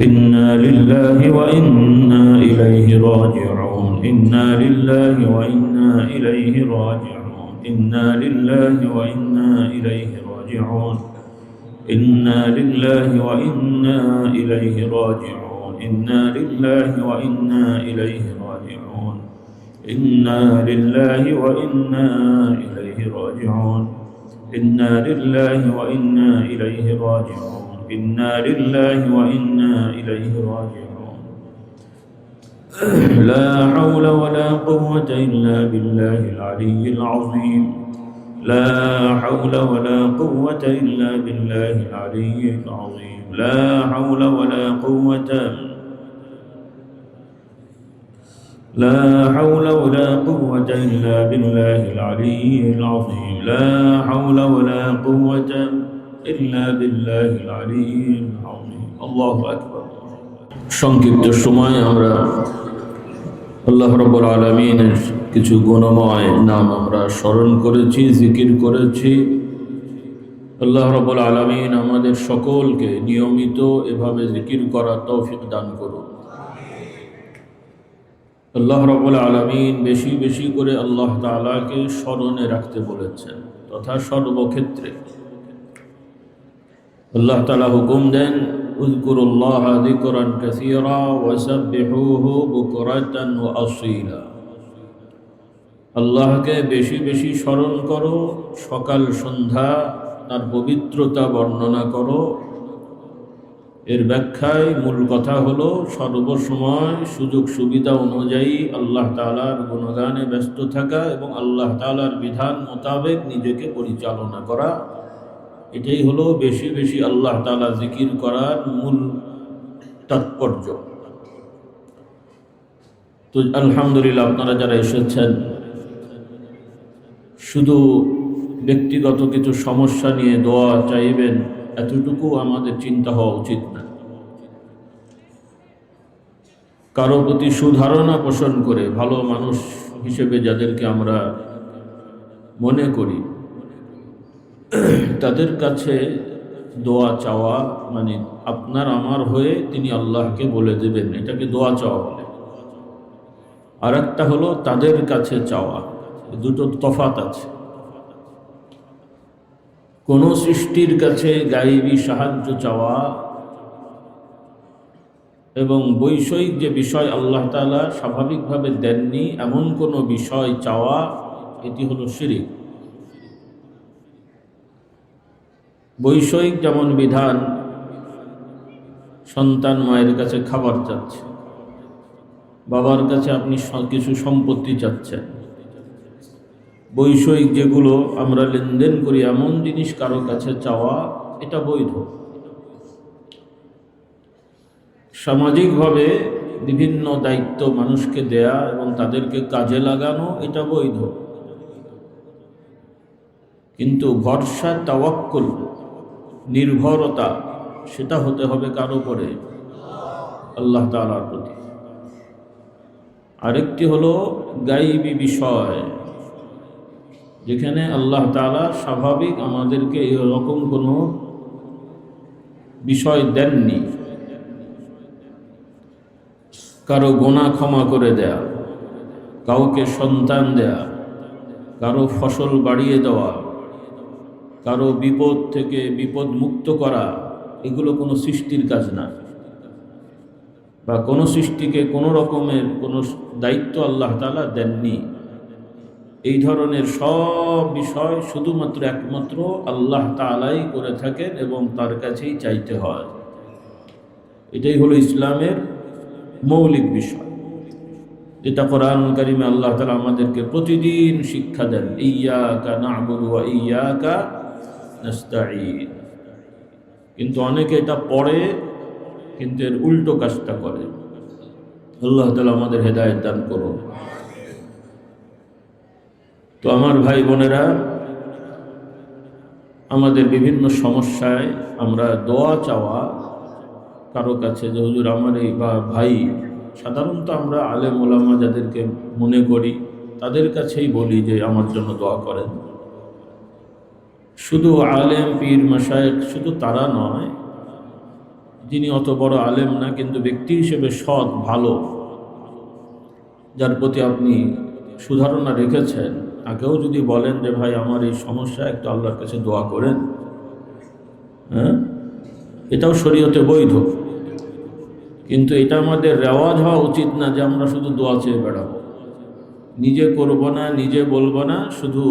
إنا لله وإنا إليه راجعون إنا لله وإنا إليه راجعون إنا لله وإنا إليه راجعون إنا لله وإنا إليه راجعون إنا لله وإنا إليه راجعون إنا لله وإنا إليه راجعون إنا لله وإنا إليه راجعون إنا لله وإنا إليه راجعون لا حول ولا قوة إلا بالله العلي العظيم لا حول ولا قوة إلا بالله العلي العظيم لا حول ولا قوة لا حول ولا قوة إلا بالله العلي العظيم لا حول ولا قوة إلا بالله العلي العظيم الله أكبر সংক্ষিপ্ত সময় আমরা আল্লাহ রাব্বুল আলামিনের কিছু গুণময় নাম আমরা স্মরণ করেছি, জিকির করেছি। আল্লাহ রাব্বুল আলামিন আমাদের সকলকে নিয়মিত এভাবে জিকির করার তৌফিক দান করুন। আল্লাহ রাব্বুল আলামিন বেশি বেশি করে আল্লাহ তাআলাকে স্মরণে রাখতে বলেছেন তথা সর্বক্ষেত্রে। আল্লাহ তাআলা হুকুম দেন, উযকুরুল্লাহা যিকরান কাসীরা ওয়াসাব্বিহুহু বুকরাতান ওয়া আসীলা। আল্লাহকে বেশি বেশি স্মরণ করো, সকাল সন্ধ্যা তার পবিত্রতা বর্ণনা করো। এর ব্যাখ্যায় মূল কথা হলো সর্বসময় সুযোগ সুবিধা অনুযায়ী আল্লাহ তাআলার গুণগানে ব্যস্ত থাকা এবং আল্লাহ তাআলার বিধান মোতাবেক নিজেকে পরিচালনা করা। এটাই হলো বেশি বেশি আল্লাহ তাআলা জিকির করার মূল তাৎপর্য। তো আলহামদুলিল্লাহ, আপনারা যারা এসেছেন শুধু ব্যক্তিগত কিছু সমস্যা নিয়ে দোয়া চাইবেন, এতটুকু আমাদের চিন্তা হওয়া উচিত না। কারো প্রতি সুধারণা পোষণ করে ভালো মানুষ হিসেবে যাদেরকে আমরা মনে করি তাদের কাছে দোয়া চাওয়া মানে আপনার আমার হয়ে তিনি আল্লাহকে বলে দেবেন, এটাকে দোয়া চাওয়া বলে। আর একটা হলো তাদের কাছে চাওয়া, দুটো তফাৎ আছে। কোন সৃষ্টির কাছে গায়েবী সাহায্য চাওয়া এবং বৈষয়িক যে বিষয় আল্লাহ তাআলা স্বাভাবিকভাবে দেননি এমন কোনো বিষয় চাওয়া, এটি হলো শিরক। বৈষয়িক যেমন বিধান, সন্তান মায়ের কাছে খাবার চাচ্ছে, বাবার কাছে আপনি কিছু সম্পত্তি চাচ্ছেন। বৈষয়িক যেগুলো আমরা লেনদেন করি এমন জিনিস কারো কাছে চাওয়া, এটা বৈধ। সামাজিকভাবে বিভিন্ন দায়িত্ব মানুষকে দেয়া এবং তাদেরকে কাজে লাগানো, এটা বৈধ। কিন্তু ভরসা, তাওয়াক্কুল, নির্ভরতা, সেটা হতে হবে কার উপরে? আল্লাহ তাআলার প্রতি। আরেকটি হলো গায়বী বিষয়, যেখানে আল্লাহ তাআলা স্বাভাবিক আমাদেরকে এরকম কোনো বিষয় দেননি। কারো গুনাহ ক্ষমা করে দেয়া, কাউকে সন্তান দেয়া, কারো ফসল বাড়িয়ে দেওয়া, কারো বিপদ থেকে বিপদ মুক্ত করা, এগুলো কোনো সৃষ্টির কাজ না। বা কোনো সৃষ্টিকে কোনো রকমের কোনো দায়িত্ব আল্লাহ তাআলা দেননি। এই ধরনের সব বিষয় শুধুমাত্র একমাত্র আল্লাহ তাআলাই করে থাকেন এবং তার কাছেই চাইতে হয়। এটাই হলো ইসলামের মৌলিক বিষয়, যেটা কোরআন কারিমে আল্লাহ তাআলা আমাদেরকে প্রতিদিন শিক্ষা দেন। ইয়্যাকা না'বুদু ওয়া ইয়্যাকা নাস্তাঈন। কিন্তু অনেকে এটা পড়ে কিন্তু এর উল্টো কাজটা করে। আল্লাহ তাআলা আমাদের হেদায়েত দান করুন। তো আমার ভাই বোনেরা, আমাদের বিভিন্ন সমস্যায় আমরা দোয়া চাওয়া কারো কাছে, যে হুজুর আমার এই বা ভাই, সাধারণত আমরা আলেম ওলামা যাদেরকে মনে করি তাদের কাছেই বলি যে আমার জন্য দোয়া করেন। শুধু আলেম পীর মাশায়েখ শুধু তারা নয়, যিনি অত বড় আলেম না কিন্তু ব্যক্তি হিসেবে সৎ ভালো, যার প্রতি আপনি সুধারণা রেখেছেন, আগেও যদি বলেন যে ভাই আমার এই সমস্যা, একটু আল্লাহর কাছে দোয়া করেন, হ্যাঁ, এটাও শরীয়তে বৈধ। কিন্তু এটা আমাদের রেওয়াজ হওয়া উচিত না যে আমরা শুধু দোয়া চেয়ে বেড়াবো, নিজে করব না, নিজে বলবো না, শুধু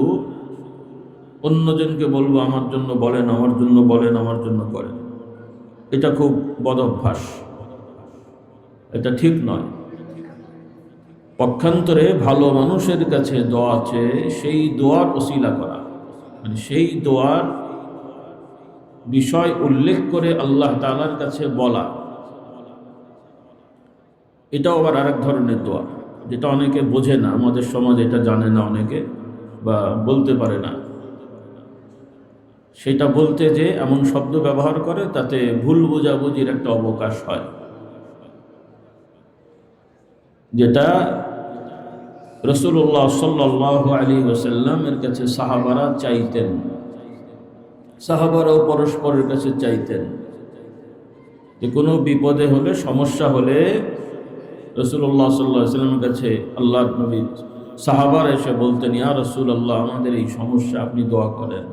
অন্যজনকে বলবো আমার জন্য বলেন, আমার জন্য বলেন, আমার জন্য করেন। এটা খুব বদ অভ্যাস, এটা ঠিক নয়। পক্ষান্তরে ভালো মানুষের কাছে দোয়া চেয়ে সেই দোয়ার ওসিলা করা, মানে সেই দোয়ার বিষয় উল্লেখ করে আল্লাহ তাআলার কাছে বলা, এটাও আবার আরেক ধরনের দোয়া, যেটা অনেকে বোঝে না। আমাদের সমাজে এটা জানে না অনেকে, বা বলতে পারে না। সেটা বলতে যে এমন শব্দ ব্যবহার করে তাতে ভুল বোঝাবুঝির একটা অবকাশ হয়, যেটা রাসূলুল্লাহ সাল্লাল্লাহু আলাইহি ওয়াসাল্লামের কাছে সাহাবারা চাইতেন। সাহাবারাও পরস্পরের কাছে চাইতেন যে কোনো বিপদে হলে, সমস্যা হলে রাসূলুল্লাহ সাল্লাল্লাহু আলাইহি ওয়াসাল্লামের কাছে আল্লাহর নবী সাহাবারা এসে বলতেন, ইয়া রাসূলুল্লাহ, আমাদের এই সমস্যা, আপনি দোয়া করেন।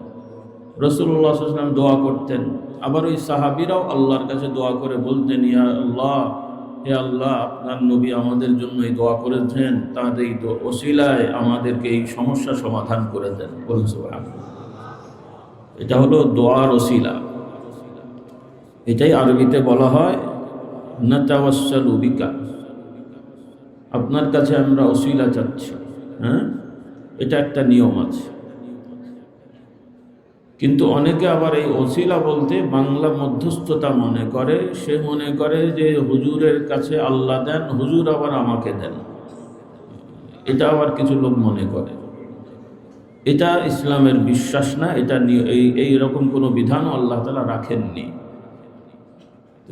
রাসূলুল্লাহ সাল্লাল্লাহু আলাইহি ওয়াসাল্লাম দোয়া করতেন। আবার ওই সাহাবীরাও আল্লাহর কাছে দোয়া করে বলতেন, ইয়া আল্লাহ, হে আল্লাহ, আপনার নবী আমাদের জন্য এই দোয়া করেছেন, তার এই ওসিলায় আমাদেরকে এই সমস্যা সমাধান করে দেন। বলুন সুবহানাল্লাহ। এটা হলো দোয়ার ওসিলা। এটাই আরবিতে বলা হয় নাতাওয়াসসালু বিকা, আপনার কাছে আমরা ওসিলা চাচ্ছি। হ্যাঁ, এটা একটা নিয়ম আছে। কিন্তু অনেকে আবার এই ওসিলা বলতে বাংলা মধ্যস্থতা মনে করে। সে মনে করে যে হুজুরের কাছে আল্লাহ দেন, হুজুর আবার আমাকে দেন। এটা আবার কিছু লোক মনে করে। এটা ইসলামের বিশ্বাস না। এটা এই রকম কোনো বিধান আল্লাহ তাআলা রাখেননি।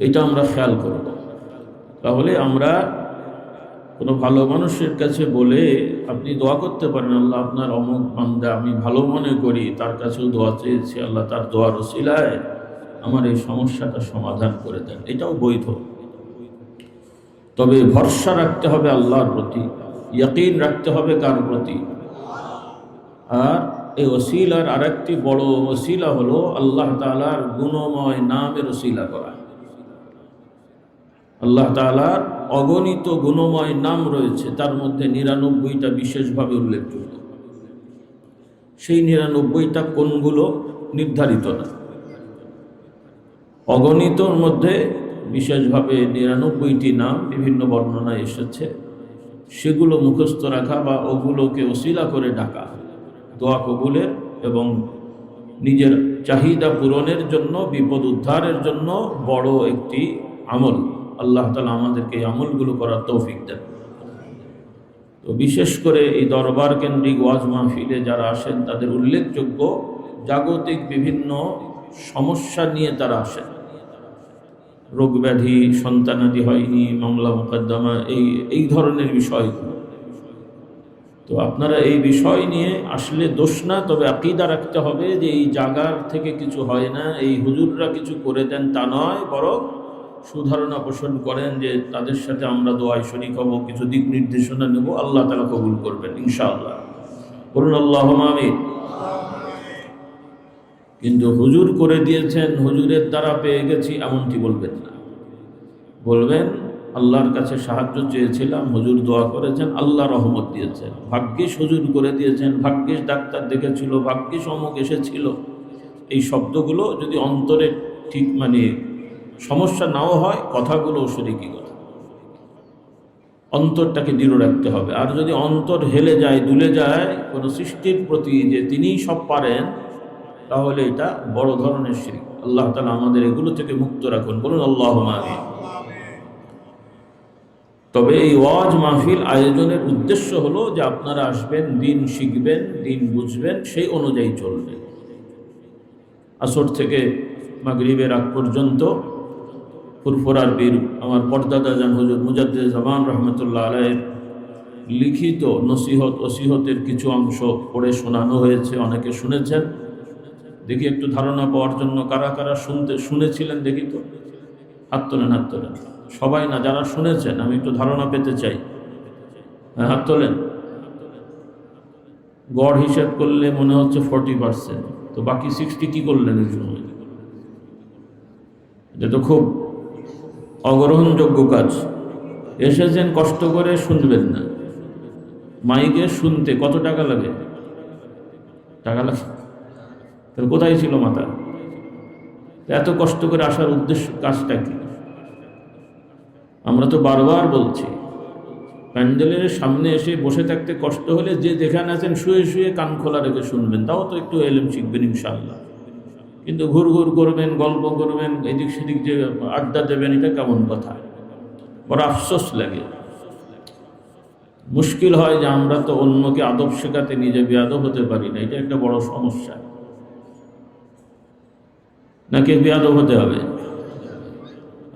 এটা আমরা খেয়াল করব। তাহলে আমরা কোনো ভালো মানুষের কাছে বলে আপনি দোয়া করতে পারেন, আল্লাহ আপনার অমুক বান্দা আমি ভালো মনে করি, তার কাছেও দোয়া চেয়েছি, আল্লাহ তার দোয়ার ওসিলায় আমার এই সমস্যাটা সমাধান করে দেন। এটাও বৈধ। তবে ভরসা রাখতে হবে আল্লাহর প্রতি, ইয়াকিন রাখতে হবে কার প্রতি? আর এই ওসিলার আরেকটি বড় ওসিলা হলো আল্লাহ তাআলার গুণময় নামের ওসিলা করা। আল্লাহ তাআলার অগণিত গুণময় নাম রয়েছে, তার মধ্যে ৯৯টা বিশেষভাবে উল্লেখযোগ্য। সেই ৯৯টা কোনগুলো নির্ধারিত না। অগণিতর মধ্যে বিশেষভাবে ৯৯টি নাম বিভিন্ন বর্ণনায় এসেছে। সেগুলো মুখস্থ রাখা বা ওগুলোকে ওসিলা করে ডাকা দোয়া কবুলের এবং নিজের চাহিদা পূরণের জন্য, বিপদ উদ্ধারের জন্য বড় একটি আমল। আল্লাহ তাআলা আমাদেরকে এই আমলগুলো করার তৌফিক দেন। তো বিশেষ করে এই দরবার কেন্দ্রিক ওয়াজ মাহফিলে যারা আসেন তাদের উল্লেখযোগ্য জাগতিক বিভিন্ন সমস্যা নিয়ে তারা আসেন। রোগ ব্যাধি, সন্তানাদি হয়নি, মামলা মোকদ্দমা, এই ধরনের বিষয়গুলো। তো আপনারা এই বিষয় নিয়ে আসলে দোষ না, তবে আকীদা রাখতে হবে যে এই জায়গার থেকে কিছু হয় না, এই হুজুররা কিছু করে দেন তা নয়, বরং সুধারণা পোষণ করেন যে তাদের সাথে আমরা দোয়ায় শরীক হব, কিছু দিক নির্দেশনা নেব, আল্লাহ তাআলা কবুল করবেন ইনশাআল্লাহ। বলুন আল্লাহুম্মা আমিন। কিন্তু হুজুর করে দিয়েছেন, হুজুরের দ্বারা পেয়ে গেছি, এমনটি বলবেন না। বলবেন আল্লাহর কাছে সাহায্য চেয়েছিলাম, হুজুর দোয়া করেছেন, আল্লাহ রহমত দিয়েছেন। ভাগ্যিস হুজুর করে দিয়েছেন, ভাগ্যিস ডাক্তার দেখেছিল, ভাগ্যিস অমুক এসেছিল। এই শব্দগুলো যদি অন্তরে ঠিক সমস্যা নাও হয়, কথাগুলো শরীকি কথা। অন্তরটাকে দৃঢ় রাখতে হবে। আর যদি অন্তর হেলে যায়, দুলে যায় কোনো সৃষ্টির প্রতি যে তিনিই সব পারেন, তাহলে এটা বড় ধরনের শিরক। আল্লাহ তাআলা আমাদের এগুলো থেকে মুক্ত রাখুন। বলুন আল্লাহুম্মা আমিন। তবে এই ওয়াজ মাহফিল আয়োজনের উদ্দেশ্য হলো যে আপনারা আসবেন, দিন শিখবেন, দিন বুঝবেন, সেই অনুযায়ী চলবেন। আসর থেকে মাগরিবের আগ পর্যন্ত ফুরফুরার বীর আমার পর্দাদা জান হুজুর মুজাদ্দিদ জামান রহমতুল্লাহ আলাইহির লিখিত নসিহত ওসিহতের কিছু অংশ পড়ে শোনানো হয়েছে। অনেকে শুনেছেন। দেখি একটু ধারণা পাওয়ার জন্য কারা কারা শুনেছিলেন দেখি তো, হাত তোলেন, হাত তোলেন। সবাই না, যারা শুনেছেন আমি একটু ধারণা পেতে চাই। হ্যাঁ, হাত তোলেন। গড় হিসাব করলে মনে হচ্ছে 40%। তো বাকি 60 কি করলেন এই সময়? এটা তো খুব অগ্রহণযোগ্য কাজ। এসেছেন কষ্ট করে, শুনবেন না। মাইকে শুনতে কত টাকা লাগে? টাকা লাগে। তাহলে কোথায় ছিল মাথা? এত কষ্ট করে আসার উদ্দেশ্য, কাজটা কি? আমরা তো বারবার বলছি, প্যান্ডেলের সামনে এসে বসে থাকতে কষ্ট হলে যে যেখানে আছেন শুয়ে শুয়ে কান খোলা রেখে শুনবেন, তাও তো একটু এলেম শিখবেন ইনশাআল্লাহ। কিন্তু ঘুর ঘুর করবেন, গল্প করবেন, এদিক সেদিক যে আড্ডা দেবেন, এটা কেমন কথা? বড় আফসোস লাগে। মুশকিল হয় যে আমরা তো অন্যকে আদব শেখাতে নিজে বেয়াদব হতে পারি না। এটা একটা বড় সমস্যা। নাকি বেয়াদব হতে হবে?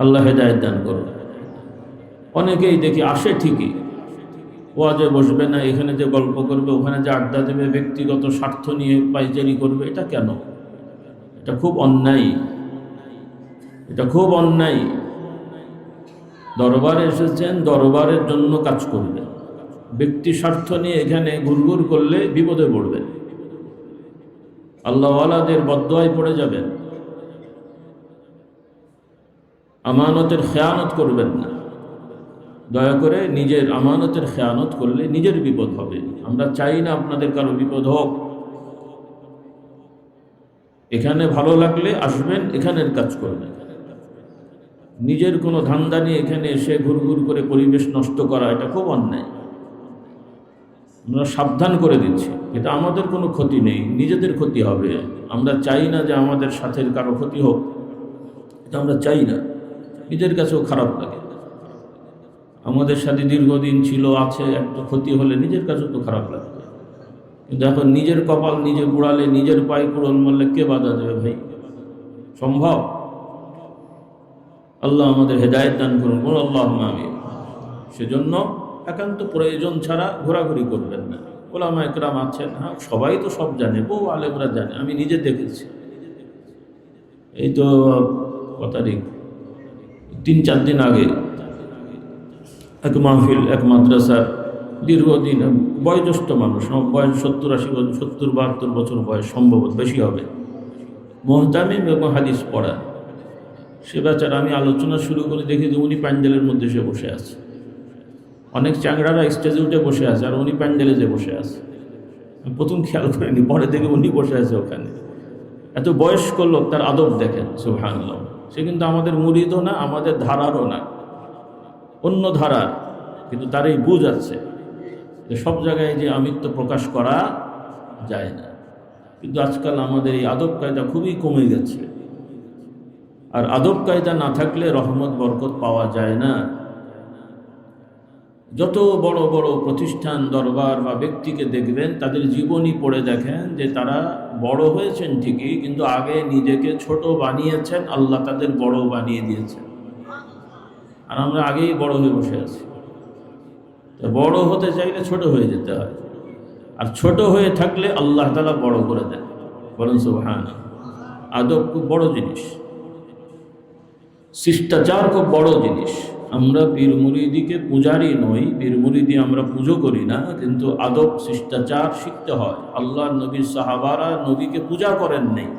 আল্লাহ হেদায়েত দান করুন। অনেকেই দেখি আসে ঠিকই, ওয়াজে বসবে না, এখানে যে গল্প করবে, ওখানে যে আড্ডা দেবে, ব্যক্তিগত স্বার্থ নিয়ে পাইচারি করবে। এটা কেন? এটা খুব অন্যায়, এটা খুব অন্যায়। দরবারে এসেছেন, দরবারের জন্য কাজ করবেন। ব্যক্তি স্বার্থ নিয়ে এখানে ঘুরঘুর করলে বিপদে পড়বেন, আল্লাহওয়ালাদের বদদোয়ায় পড়ে যাবেন। আমানতের খেয়ানত করবেন না। দয়া করে নিজের আমানতের খেয়ানত করলে নিজের বিপদ হবে। আমরা চাই না আপনাদের কারো বিপদ হোক। এখানে ভালো লাগলে আসবেন, এখানের কাজ করবেন। নিজের কোনো ধান্দা নিয়ে এখানে এসে ঘুরঘুর করে পরিবেশ নষ্ট করা, এটা খুব অন্যায়। আমরা সাবধান করে দিচ্ছি, এটা আমাদের কোনো ক্ষতি নেই, নিজেদের ক্ষতি হবে। আমরা চাই না যে আমাদের সাথে কারো ক্ষতি হোক, এটা আমরা চাই না। নিজের কাছেও খারাপ লাগে। আমাদের সাথে দীর্ঘদিন ছিল, আছে, একটা ক্ষতি হলে নিজের কাছেও তো খারাপ লাগবে। কিন্তু এখন নিজের কপাল নিজে বুড়ালে, নিজের পায়ে কুড়োল মারলে কে বাধা দেবে ভাই? সম্ভব? আল্লাহ আমাদের হেদায়েত দান করুন, বলুন আল্লাহুম্মা আমিন। সেজন্য একান্ত প্রয়োজন ছাড়া ঘোরাঘুরি করবেন না। ওলামা একরাম আছেন, হ্যাঁ, সবাই তো সব জানে, বহু আলেমরা জানে, আমি নিজে দেখেছি। এই তো কত তারিখ, 3-4 দিন আগে এক মাহফিল, এক মাদ্রাসার দীর্ঘদিন বয়োজ্যেষ্ঠ মানুষ, বয়স 70-80 বছর, 70-72 বছর বয়স, সম্ভবত বেশি হবে, মুহতামিম এবং হাদিস পড়া। সে বেচারা, আমি আলোচনা শুরু করে দেখি যে উনি প্যান্ডেলের মধ্যে সে বসে আছে। অনেক চ্যাংড়ারা স্টেজে উঠে বসে আছে, আর উনি প্যান্ডেলে যে বসে আছে। আমি প্রথম খেয়াল করিনি, পরে দেখে উনি বসে আছে ওখানে। এত বয়স্ক লোক, তার আদব দেখেন, সুবহানাল্লাহ। সে কিন্তু আমাদের মুরিদও না, আমাদের ধারারও না, অন্য ধারার। কিন্তু তার এই বুঝ আছে যে সব জায়গায় যে আমিত্ব প্রকাশ করা যায় না। কিন্তু আজকাল আমাদের এই আদব কায়দা খুবই কমে গেছে। আর আদব কায়দা না থাকলে রহমত বরকত পাওয়া যায় না। যত বড় বড় প্রতিষ্ঠান, দরবার বা ব্যক্তিকে দেখবেন, তাদের জীবনী পড়ে দেখেন যে তারা বড় হয়েছেন ঠিকই, কিন্তু আগে নিজেকে ছোট বানিয়েছেন, আল্লাহ তাদের বড় বানিয়ে দিয়েছেন। আর আমরা আগেই বড় হয়ে বসে আছি। তো বড় হতে চাইলে ছোট হয়ে যেতে হয়, আর ছোট হয়ে থাকলে আল্লাহ তাআলা বড় করে দেন। বলুন সুবহানাল্লাহ। আদব খুব বড় জিনিস, শিষ্টাচার খুব বড় জিনিস। আমরা পীর মুরিদিকে পূজারি নই, পীর মুরিদি আমরা পুজো করি না, কিন্তু আদব শিষ্টাচার শিখতে হয়। আল্লাহর নবীর সাহাবারা নবীকে পূজা করেন নাই,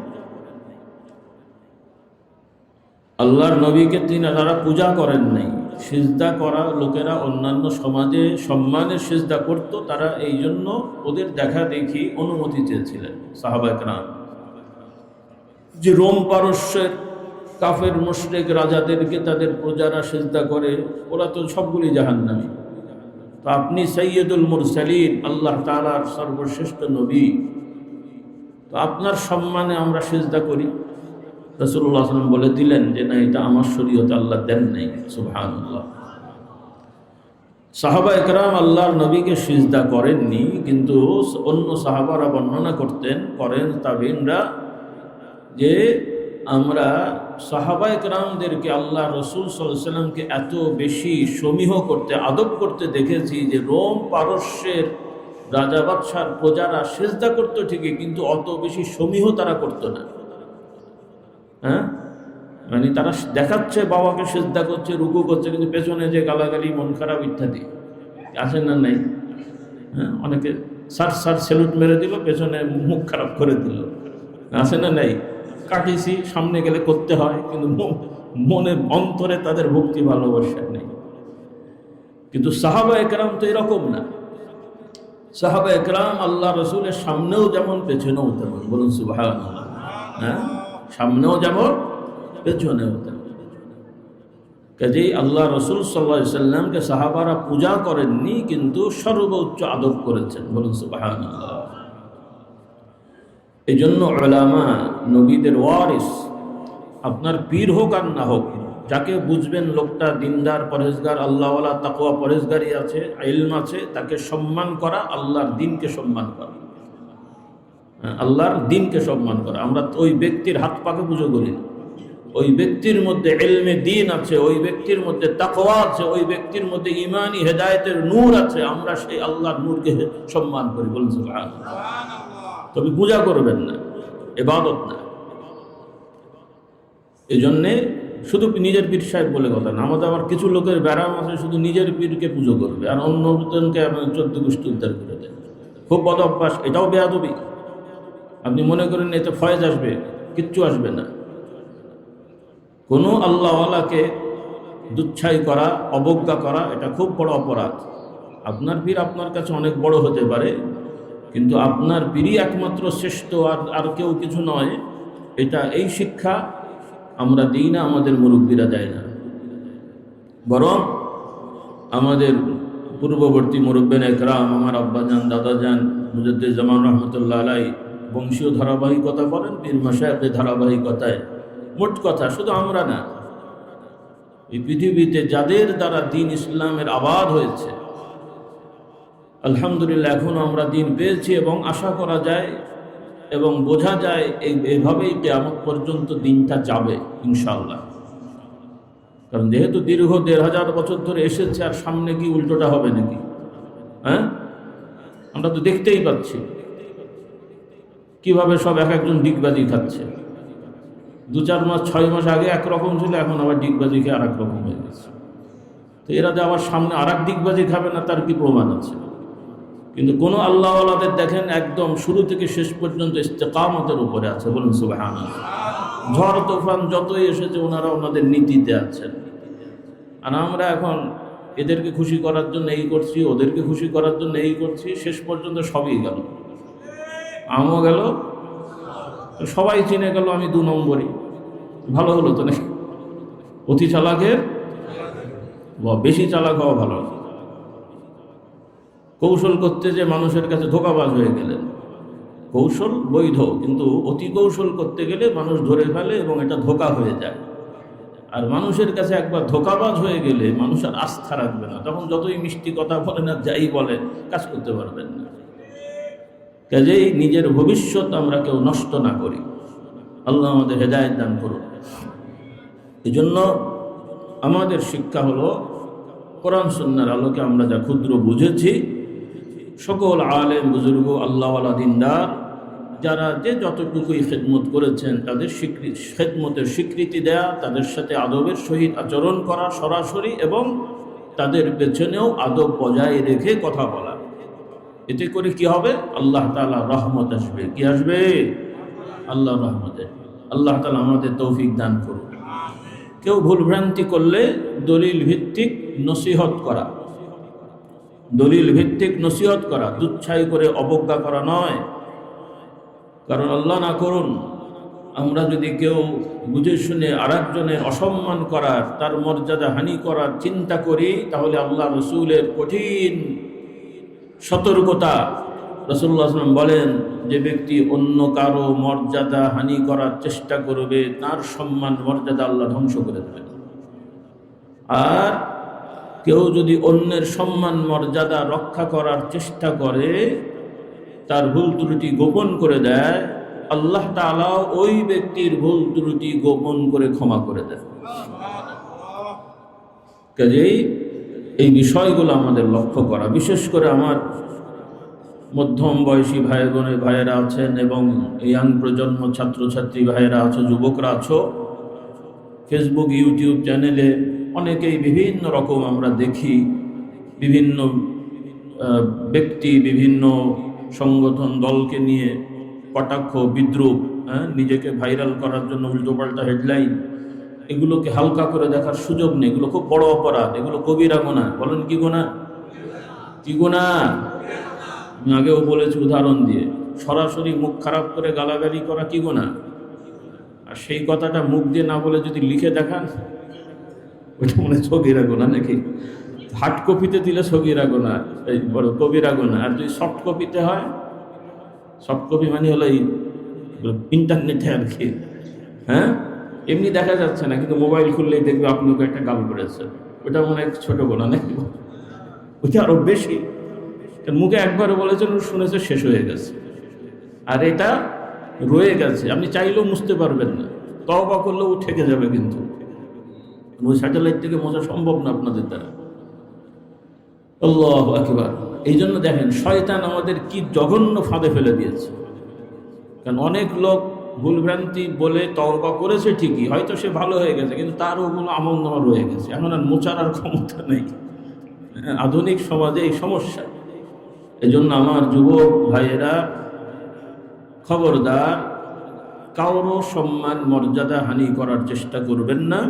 আল্লাহর নবীকে তারা পূজা করেন নাই। সিজদা করা লোকেরা অন্যান্য সমাজে সম্মানের সিজদা করত, তারা এই জন্য ওদের দেখা দেখি অনুমতি চেয়েছিলেন সাহাবায়ে কেরাম, যে রোম পারস্যের কাফের মুশরিক রাজাদেরকে তাদের প্রজারা সিজদা করে, ওরা তো সবগুলি জাহান্নামী। তো আপনি সাইয়্যিদুল মুরসালিন, আল্লাহ তাআলার সর্বশ্রেষ্ঠ নবী, তো আপনার সম্মানে আমরা সিজদা করি। রাসূলুল্লাহ সাল্লাল্লাহু আলাইহি ওয়াসাল্লাম বলে দিলেন যে না, এটা আমার শরীয়তে আল্লাহ দেন নাই। সুবহানাল্লাহ। সাহাবায়ে কেরাম আল্লাহর নবীকে সিজদা করেননি, কিন্তু অন্য সাহাবারা বর্ণনা করেন তাবিঈনরা, যে আমরা সাহাবায়ে কেরামদেরকে আল্লাহ রসুল সাল্লাল্লাহু আলাইহি ওয়াসাল্লামকে এত বেশি সমীহ করতে, আদব করতে দেখেছি যে রোম পারস্যের রাজা বাদশার প্রজারা সিজদা করতো ঠিকই, কিন্তু অত বেশি সমীহ তারা করতো না। হ্যাঁ, মানে তারা দেখাচ্ছে বাবাকে সিজদা করছে, রুকু করছে, কিন্তু পেছনে যে গালাগালি, মন খারাপ ইত্যাদি আছে না নাই? হ্যাঁ, অনেকে সার সেলুট মেরে দিল, পেছনে মুখ খারাপ করে দিল, আছে না নাই? কাটিছি, সামনে গেলে করতে হয়, কিন্তু মনে অন্তরে তাদের ভক্তি ভালোবাসা নেই। কিন্তু সাহাবায়ে কেরাম তো এরকম না। সাহাবায়ে কেরাম আল্লাহ রসুলের সামনেও যেমন, পেছনেও তেমন। বলুন সুবহানাল্লাহ। হ্যাঁ, সামনেও যেমন, পেছনেও তেমন। কাজেই আল্লাহ রসুল সাল্লাল্লাহু আলাইহি ওয়াসাল্লামকে সাহাবারা পূজা করেননি, কিন্তু সর্বোচ্চ আদব করেছেন। বলুন সুবহানাল্লাহ। এই জন্য উলামা নবীদের ওয়ারিস, আপনার পীর হোক আর না হোক, যাকে বুঝবেন লোকটা দিনদার, পরেজগার, আল্লাহওয়ালা, তাকওয়া পরেজগারি আছে, ইলম আছে, তাকে সম্মান করা, আল্লাহর দ্বীনকে সম্মান করা, আল্লাহর দ্বীনকে সম্মান করা। আমরা ওই ব্যক্তির হাত পাকে পুজো করি না। ওই ব্যক্তির মধ্যে ইলমে দ্বীন আছে, ওই ব্যক্তির মধ্যে তাকওয়া আছে, ওই ব্যক্তির মধ্যে ঈমানি হেদায়েতের নূর আছে, আমরা সেই আল্লাহর নূরকে সম্মান করি। বলুন সুবহানাল্লাহ। তবে পূজা করবেন না, ইবাদত না। এই জন্যে শুধু নিজের পীর সাহেব বলে কথা না। আমার কিছু লোকের ব্যারাম আছে, শুধু নিজের পীরকে পুজো করবে, আর অন্যজনকে 14 গোষ্ঠী উদ্ধার করে দেয়। খুব বদ অভ্যাস, এটাও বেয়াদবি। আপনি মনে করেন এতে ফয়েজ আসবে, কিচ্ছু আসবে না। কোনো আল্লাহওয়ালাকে দুচ্ছাই করা, অবজ্ঞা করা, এটা খুব বড় অপরাধ। আপনার পীর আপনার কাছে অনেক বড় হতে পারে, কিন্তু আপনার পীরই একমাত্র শ্রেষ্ঠ, আর কেউ কিছু নয়, এই শিক্ষা আমরা দিই না, আমাদের মুরব্বীরা দেয় না। বরং আমাদের পূর্ববর্তী মুরব্বিন একরাম, আমার আব্বাজান, দাদাজান, মুজাদ্দিদ জামান রহমতুল্লাহ আলাই বংশীয় ধারাবাহিকতা বলেন, পীর মাশায়েখের ধারাবাহিকতায়, মোট কথা শুধু আমরা না, এই পৃথিবীতে যাদের দ্বারা দিন ইসলামের আবাদ হয়েছে, আলহামদুলিল্লাহ এখনও আমরা দিন পেয়েছি, এবং আশা করা যায় এবং বোঝা যায় এইভাবেই কিয়ামত পর্যন্ত দিনটা যাবে ইনশাআল্লাহ। কারণ যেহেতু দীর্ঘ ১,৫০০ বছর ধরে এসেছে, আর সামনে কি উল্টোটা হবে নাকি? হ্যাঁ, আমরা তো দেখতেই পাচ্ছি কিভাবে সব এক একজন ডিগবাজি খাচ্ছে। ২-৪ মাস ৬ মাস আগে একরকম ছিল, এখন আবার ডিগবাজি খেয়ে আর এক রকম হয়ে গেছে। তো এরা যে আবার সামনে আর এক ডিগবাজি খাবে না, তার কি প্রমাণ আছে? কিন্তু কোনো আল্লাহওয়ালাদের দেখেন একদম শুরু থেকে শেষ পর্যন্ত ইস্তেকামতের উপরে আছে, বলুন সুবহানাল্লাহ। ঝড় তুফান যতই এসেছে ওনারা ওনাদের নীতিতে আছেন। আর আমরা এখন এদেরকে খুশি করার জন্য এই করছি, ওদেরকে খুশি করার জন্য এই করছি, শেষ পর্যন্ত সবই গেল, আমও গেল, সবাই চিনে গেল আমি ২ নম্বরই। ভালো হলো তো নাকি? অতি চালাকের বেশি চালাক হওয়া ভালো। কৌশল করতে যে মানুষের কাছে ধোঁকাবাজ হয়ে গেলেন। কৌশল বৈধ, কিন্তু অতি কৌশল করতে গেলে মানুষ ধরে ফেলে এবং এটা ধোঁকা হয়ে যায়। আর মানুষের কাছে একবার ধোঁকাবাজ হয়ে গেলে মানুষ আর আস্থা রাখবে না, তখন যতই মিষ্টি কথা বলে না, যাই বলে, কাজ করতে পারবেন না। কাজেই নিজের ভবিষ্যৎ আমরা কেউ নষ্ট না করি, আল্লাহ আমাদের হেদায়েত দান করুন। এই জন্য আমাদের শিক্ষা হলো কোরআন সুন্নাহর আলোকে আমরা যা ক্ষুদ্র বুঝেছি, সকল আলেম বুজুর্গ আল্লাহওয়ালা দিনদার যারা যে যতটুকুই খেদমত করেছেন, তাদের খেদমতের স্বীকৃতি দেয়া, তাদের সাথে আদবের সহিত আচরণ করা সরাসরি, এবং তাদের পেছনেও আদব বজায় রেখে কথা বলা। এতে করে কি হবে? আল্লাহ তাআলা রহমত আসবে। কি আসবে? আল্লাহ রহমতে। আল্লাহ তাআলা আমাদের তৌফিক দান করুন। কেউ ভুলভ্রান্তি করলে দলিল ভিত্তিক নসিহত করা, দলিল ভিত্তিক নসিহত করা, দুচ্ছাই করে অবজ্ঞা করা নয়। কারণ আল্লাহ না করুন আমরা যদি কেউ বুঝে শুনে আরেকজনের অসম্মান করার, তার মর্যাদা হানি করার চিন্তা করি, তাহলে আল্লাহ রসুলের কঠিন সতর্কতা। রাসূলুল্লাহ সাল্লাল্লাহু আলাইহি ওয়াসাল্লাম বলেন, যে ব্যক্তি অন্য কারো মর্যাদা হানি করার চেষ্টা করবে, তার সম্মান মর্যাদা আল্লাহ ধ্বংস করে দেবেন। আর কেউ যদি অন্যের সম্মান মর্যাদা রক্ষা করার চেষ্টা করে, তার ভুল ত্রুটি গোপন করে দেয়, আল্লাহ তাআলা ওই ব্যক্তির ভুল ত্রুটি গোপন করে ক্ষমা করে দেন। কাজেই এই বিষয়গুলো আমাদের লক্ষ্য করা, বিশেষ করে আমার মধ্যম বয়সী ভাইয়েরা আছেন, এবং ইয়াং প্রজন্ম ছাত্রছাত্রী ভাইয়েরা আছো, যুবকরা আছো, ফেসবুক ইউটিউব চ্যানেলে অনেকেই বিভিন্ন রকম আমরা দেখি, বিভিন্ন ব্যক্তি বিভিন্ন সংগঠন দলকে নিয়ে কটাক্ষ, বিদ্রূপ, নিজেকে ভাইরাল করার জন্য উল্টোপাল্টা হেডলাইন, এগুলোকে হালকা করে দেখার সুযোগ নেই। এগুলো খুব বড় অপরাধ, এগুলো কবিরা গুনাহ। বলেন কি গুনাহ? কি গুনাহ? আমি আগেও বলেছি উদাহরণ দিয়ে, সরাসরি মুখ খারাপ করে গালাগালি করা কি গুনাহ? আর সেই কথাটা মুখ দিয়ে না বলে যদি লিখে দেখান, ওইটা মনে সগীরা গুনাহ নাকি? হার্ড কপিতে দিলে সগীরা গুনাহ, এই বড় কবিরা গুনাহ। আর যদি সফট কপিতে হয়, সফট কপি মানে হলো এই ইন্টারনেটে আর কি, হ্যাঁ, এমনি দেখা যাচ্ছে না, কিন্তু মোবাইল খুললেই দেখবে আপনাকে একটা গাল করেছে, ওটা মনে হয় ছোট গুনাহ নাকি? ওইটা আরো বেশি। মুখে একবার বলেছেন, শুনেছে, শেষ হয়ে গেছে, আর এটা রয়ে গেছে, আপনি চাইলেও মুছতে পারবেন না, তওবা করলেও ঠেকে যাবে, কিন্তু ওই স্যাটেলাইট থেকে মোছা সম্ভব না আপনাদের দ্বারা। আল্লাহু আকবার। এই জন্য দেখেন শয়তান আমাদের কি জঘন্য ফাঁদে ফেলে দিয়েছে। কারণ অনেক লোক ভুলভ্রান্তি বলে তওবা করেছে ঠিকই, হয়তো সে ভালো হয়ে গেছে, কিন্তু তার ওগুলো আমল নামা রয়ে গেছে, এখন আর মোছার আর ক্ষমতা নেই। আধুনিক সমাজে এই সমস্যা। এজন্য আমার যুবক ভাইয়েরা, খবরদার, কারো সম্মান মর্যাদা হানি করার চেষ্টা করবেন না,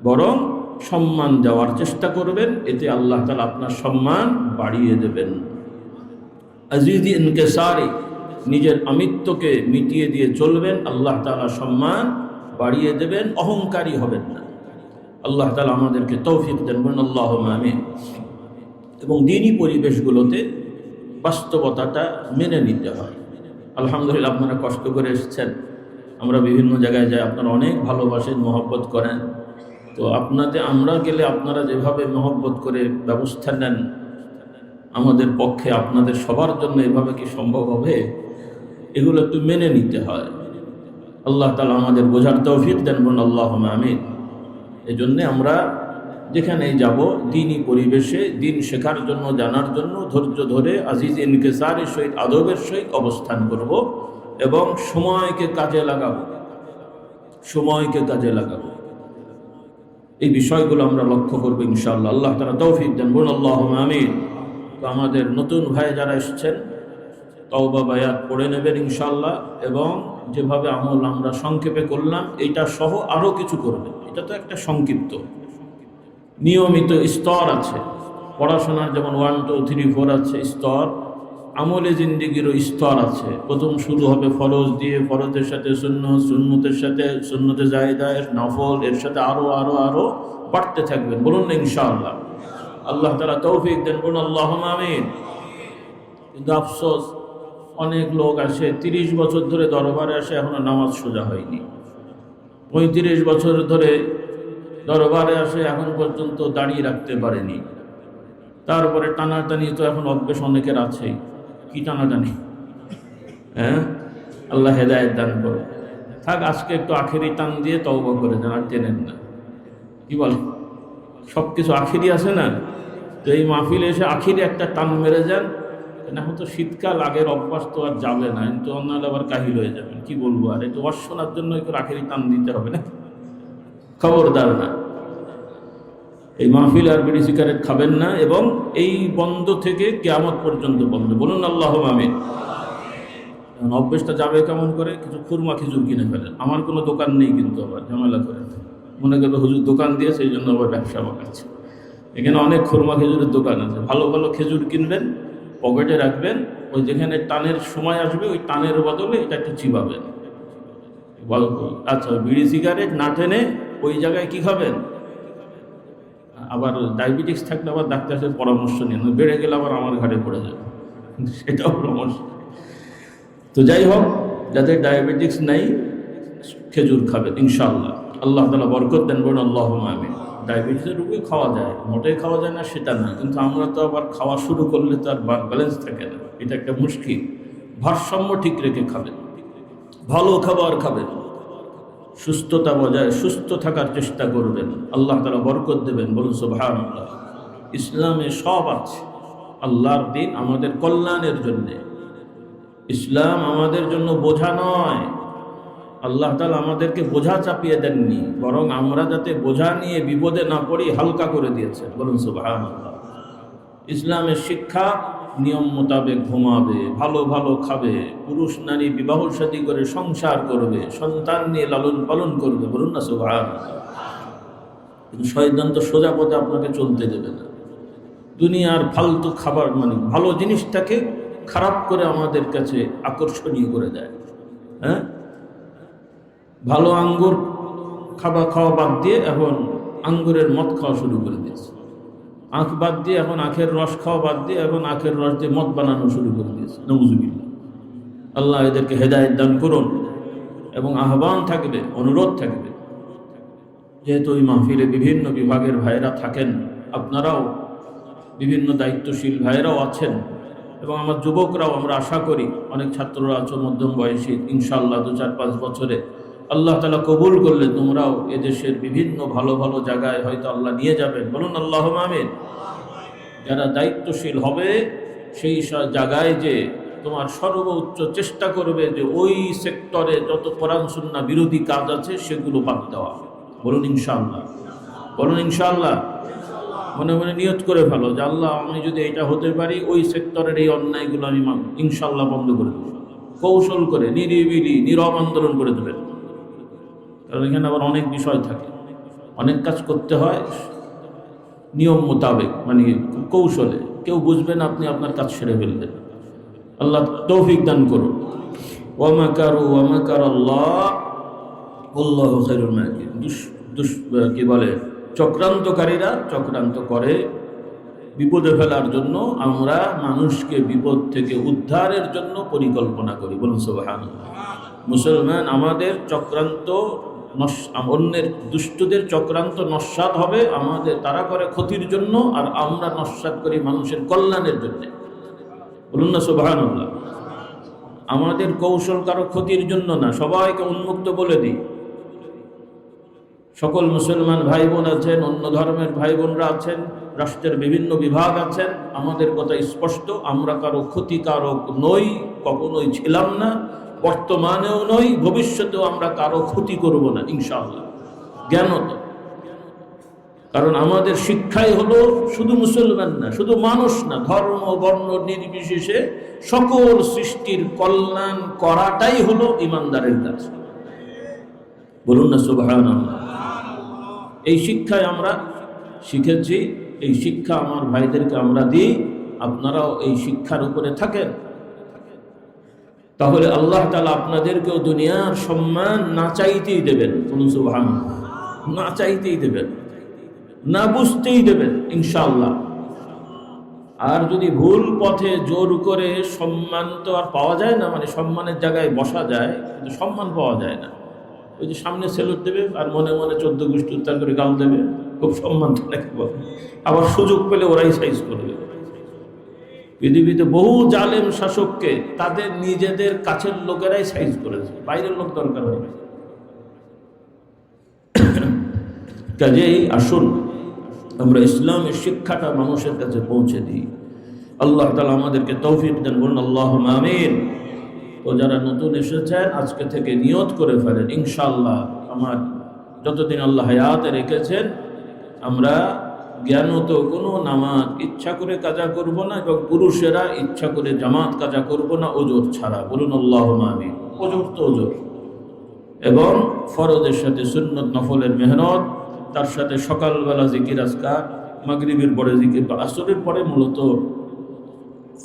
বরং সম্মান দেওয়ার চেষ্টা করবেন, এতে আল্লাহ তাআলা আপনার সম্মান বাড়িয়ে দেবেন। আজিজি ইনকিসারি, নিজের আমিত্বকে মিটিয়ে দিয়ে চলবেন, আল্লাহ তাআলা সম্মান বাড়িয়ে দেবেন, অহংকারী হবেন না। আল্লাহ তাআলা আমাদেরকে তৌফিক দেন, বলুন আল্লাহুম্মা আমিন। এবং দিনী পরিবেশগুলোতে বাস্তবতাটা মেনে নিতে হয়। আলহামদুলিল্লাহ, আপনারা কষ্ট করে এসেছেন, আমরা বিভিন্ন জায়গায় যাই, আপনারা অনেক ভালোবাসেন, মহব্বত করেন। তো আমরা গেলে আপনারা যেভাবে মহব্বত করে ব্যবস্থা নেন, আমাদের পক্ষে আপনাদের সবার জন্য এভাবে কি সম্ভব হবে? এগুলো একটু মেনে নিতে হয়। আল্লাহ তাআলা আমাদের বোঝার তৌফিক দেন, বলুন আল্লাহুম্মা আমিন। এই জন্যে আমরা যেখানেই যাব দ্বীনি পরিবেশে দিন শেখার জন্য, জানার জন্য ধৈর্য ধরে আজিজ ইনকিসারের সহিত, আদবের সহিত অবস্থান করব এবং সময়কে কাজে লাগাবো, সময়কে কাজে লাগাবো। এই বিষয়গুলো আমরা লক্ষ্য করবো ইনশাআল্লাহ। আল্লাহ তাআলা তৌফিক দেন, বলুন আল্লাহুম্মা আমিন। তো আমাদের নতুন ভাই যারা এসেছেন, তওবা বায়াত পড়ে নেবেন ইনশাআল্লাহ, এবং যেভাবে আমল আমরা সংক্ষেপে করলাম এইটা সহ আরও কিছু করবেন। এটা তো একটা সংক্ষিপ্ত, নিয়মিত স্তর আছে পড়াশোনার, যেমন 1 2 3 4 আছে স্তর, আমলে জিন্দিগিরও স্তর আছে। প্রথম শুরু হবে ফরজ দিয়ে, ফরজের সাথে সুন্নত, সুন্নতের সাথে সুন্নতে জায়েদা, নফল, এর সাথে আরও আরও আরও বাড়তে থাকবেন, বলুন না ইনশাআল্লাহ। আল্লাহ তাআলা তৌফিক দেন, বলুন আল্লাহুম্মা আমিন। কিন্তু আফসোস, অনেক লোক আসে 30 বছর ধরে দরবারে আসে, এখনো নামাজ সোজা হয়নি। 35 বছর ধরে দরবারে আসে, এখন পর্যন্ত দাঁড়িয়ে রাখতে পারেনি। তারপরে টানাটানি তো এখন অভ্যেস অনেকের আছেই। কি টানাটানি? হ্যাঁ, আল্লাহ হেদায়েত দান করো। থাক, আজকে একটু আখেরি টান দিয়ে তওবা করে দেন, আর টেনেন না। কি বল, সব কিছু আখেরি আছে না? তো এই মাহফিলে এসে আখেরি একটা টান মেরে যান। এখন তো শীতকাল, আগের অভ্যাস তো আর যাবে না, কিন্তু অন্যান্য আবার কাহিল হয়ে যাবেন। কি বলবো, আর একটু অশ্বনার জন্য একটু আখেরি টান দিতে হবে না? খবরদার না, এই মাহফিল আর বিড়ি সিগারেট খাবেন না, এবং এই বন্ধ থেকে কিয়ামত পর্যন্ত বন্ধ, বলুন আল্লাহুম্মা আমিন। অভ্যেসটা যাবে কেমন করে? কিছু খুরমা খেজুর কিনে ফেলেন। আমার কোনো দোকান নেই, কিন্তু আবার ঝামেলা করে মনে করবে হুজুর দোকান দিয়ে সেই জন্য আবার ব্যবসা বাড়াচ্ছে। এখানে অনেক খুরমা খেজুরের দোকান আছে। ভালো ভালো খেজুর কিনবেন, পকেটে রাখবেন, ওই যেখানে টানের সময় আসবে ওই টানের বদলে এটা একটু চিবাবেন। আচ্ছা, বিড়ি সিগারেট না টেনে ওই জায়গায় কি খাবেন? আবার ডায়াবেটিস থাকলে আবার ডাক্তারের পরামর্শ নিন, বেড়ে গেলে আবার আমার ঘাড়ে পড়ে যাবে, সেটাও পরামর্শ। তো যাই হোক, যাদের ডায়াবেটিস নাই খেজুর খাবেন ইনশাআল্লাহ। আল্লাহ তাআলা বরকত দেন, বলুন আল্লাহুম্মা আমিন। ডায়াবেটিসের রোগী খাওয়া যায়, মোটেই খাওয়া যায় না সেটা না, কিন্তু আমরা তো আবার খাওয়া শুরু করলে তো আর ব্যালেন্স থাকে না, এটা একটা মুশকিল। ভারসাম্য ঠিক রেখে খাবেন, ভালো খাবার খাবেন, সুস্থতা বজায়, সুস্থ থাকার চেষ্টা করবেন। আল্লাহ তাআলা বরকত দেবেন, বলুন সুবহানাল্লাহ। ইসলামে সব আছে। আল্লাহর দিন আমাদের কল্যাণের জন্য। ইসলাম আমাদের জন্য বোঝা নয়। আল্লাহ তাআলা আমাদেরকে বোঝা চাপিয়ে দেননি, বরং আমরা যাতে বোঝা নিয়ে বিপদে না পড়ি হালকা করে দিয়েছেন, বলুন সুবহানাল্লাহ। ইসলামের শিক্ষা, নিয়ম মোতাবেক ঘুমাবে, ভালো ভালো খাবে, পুরুষ নারী বিবাহ শাদী করে সংসার করবে, সন্তান নিয়ে লালন পালন করবে, বলুন না সুবহানাল্লাহ। কিন্তু শয়তান তো সোজা পথে আপনাকে চলতে দেবে না। দুনিয়ার ফালতু খাবার, মানে ভালো জিনিসটাকে খারাপ করে আমাদের কাছে আকর্ষণীয় করে দেয়। হ্যাঁ, ভালো আঙ্গুর খাওয়া বাদ দিয়ে এখন আঙ্গুরের মদ খাওয়া শুরু করে দিয়েছে। আখ বাদ দিয়ে এখন আখের রস খাওয়া বাদ দিয়ে এখন আখের রস দিয়ে মদ বানানো শুরু করে দিয়েছে। নাউযুবিল্লাহ। আল্লাহ এদেরকে হেদায়েত দান করুন। এবং আহ্বান থাকবে, অনুরোধ থাকবে, যেহেতু ওই মাহফিলে বিভিন্ন বিভাগের ভাইয়েরা থাকেন, আপনারাও বিভিন্ন দায়িত্বশীল ভাইয়েরাও আছেন, এবং আমার যুবকরাও, আমরা আশা করি অনেক ছাত্ররা আছো মধ্যম বয়সী, ইনশাআল্লাহ 2-4-5 বছরে আল্লাহ তাআলা কবুল করলে তোমরাও এদেশের বিভিন্ন ভালো ভালো জায়গায় হয়তো আল্লাহ নিয়ে যাবেন, বলুন আল্লাহুম্মা আমিন। যারা দায়িত্বশীল হবে সেই জায়গায় যে তোমার সর্বোচ্চ চেষ্টা করবে যে ওই সেক্টরে যত কোরআন সুন্নাহ বিরোধী কাজ আছে সেগুলো বাদ দেওয়া, বলুন ইনশাআল্লাহ, বলুন ইনশাআল্লাহ। মনে মনে নিয়ত করে ফেলো যে আল্লাহ, আমি যদি এটা হতে পারি ওই সেক্টরের এই অন্যায়গুলো আমি ইনশাআল্লাহ বন্ধ করে দেবো। কৌশল করে নিরিবিলি নীরব আন্দোলন করে দেবেন, কারণ এখানে আবার অনেক বিষয় থাকে। অনেক কাজ করতে হয় নিয়ম মোতাবেক, মানে কৌশলে। কেউ বুঝবেন, আপনি আপনার কাজ সেরে ফেলবেন। আল্লাহ তৌফিক দান করুন। ওয়া মাকারু ওয়া মাকারাল্লাহ আল্লাহু খায়রুল মাকিরিন। কি বলে, চক্রান্তকারীরা চক্রান্ত করে বিপদে ফেলার জন্য। আমরা মানুষকে বিপদ থেকে উদ্ধারের জন্য পরিকল্পনা করি। বলুন সুবহানাল্লাহ। মুসলমান, আমাদের চক্রান্ত অন্যের দুষ্টদের চক্রান্ত নস্যাৎ হবে, আমাদের তারা করে ক্ষতির জন্য, আর আমরা নস্যাৎ করি মানুষের কল্যাণের জন্য। বলুন না সুবহানাল্লাহ। আমাদের কৌশল কারো ক্ষতির জন্য না, সবাইকে উন্মুক্ত বলে দিই। সকল মুসলমান ভাই বোন আছেন, অন্য ধর্মের ভাই বোনরা আছেন, রাষ্ট্রের বিভিন্ন বিভাগ আছেন, আমাদের কথা স্পষ্ট, আমরা কারো ক্ষতিকারক নই, কখনোই ছিলাম না, বর্তমানেও নই, ভবিষ্যতেও আমরা কারো ক্ষতি করব না ইনশাআল্লাহ। জ্ঞানত, কারণ আমাদের শিক্ষাই হলো শুধু মুসলমান না, শুধু মানুষ না, ধর্ম বর্ণ নির্বিশেষে সকল সৃষ্টির কল্যাণ করাটাই হলো ইমানদারের কাজ। বলুন না সুবহানাল্লাহ। এই শিক্ষায় আমরা শিখেছি, এই শিক্ষা আমার ভাইদেরকে আমরা দিই, আপনারাও এই শিক্ষার উপরে থাকেন। তাহলে আল্লাহ তাআলা আপনাদেরকেও দুনিয়ার সম্মান না চাইতেই দেবেন। বলুন সুবহানাল্লাহ। না চাইতেই দেবেন, না বুঝতেই দেবেন ইনশাআল্লাহ। আর যদি ভুল পথে জোর করে সম্মান তো আর পাওয়া যায় না, মানে সম্মানের জায়গায় বসা যায় কিন্তু সম্মান পাওয়া যায় না। ওই যে সামনে সেলুট দেবে আর মনে মনে 14 গোষ্ঠী উত্তার করে গাল দেবে, খুব সম্মান তো নাকি বলে। আবার সুযোগ পেলে ওরাই সাইজ করবে। পৃথিবীতে বহু জালেম শাসককে তাদের নিজেদের কাছের লোকেরাই সাইজ করেছে, বাইরের লোক দরকার হয়। কাজেই আসুন আমরা ইসলামের শিক্ষাটা মানুষের কাছে পৌঁছে দিই। আল্লাহ তাআলা আমাদেরকে তৌফিক দেন। বলুন আল্লাহুম্মা আমিন। তো যারা নতুন এসেছেন আজকে থেকে নিয়ত করে ফেলেন, ইনশাআল্লাহ আমার যতদিন আল্লাহ হায়াতে রেখেছেন আমরা জ্ঞানত কোনো নামাজ ইচ্ছা করে কাজা করব না, এবং পুরুষেরা ইচ্ছা করে জামাত কাজা করব না ওজর ছাড়া। বলুন আল্লাহুম্মা আমিন। ওজর তো ওজর, এবং ফরজের সাথে সুন্নত নফলের মেহনত, তার সাথে সকালবেলা জিকির আজকার, মাগরিবের পরে জিকির, আসরের পরে মূলত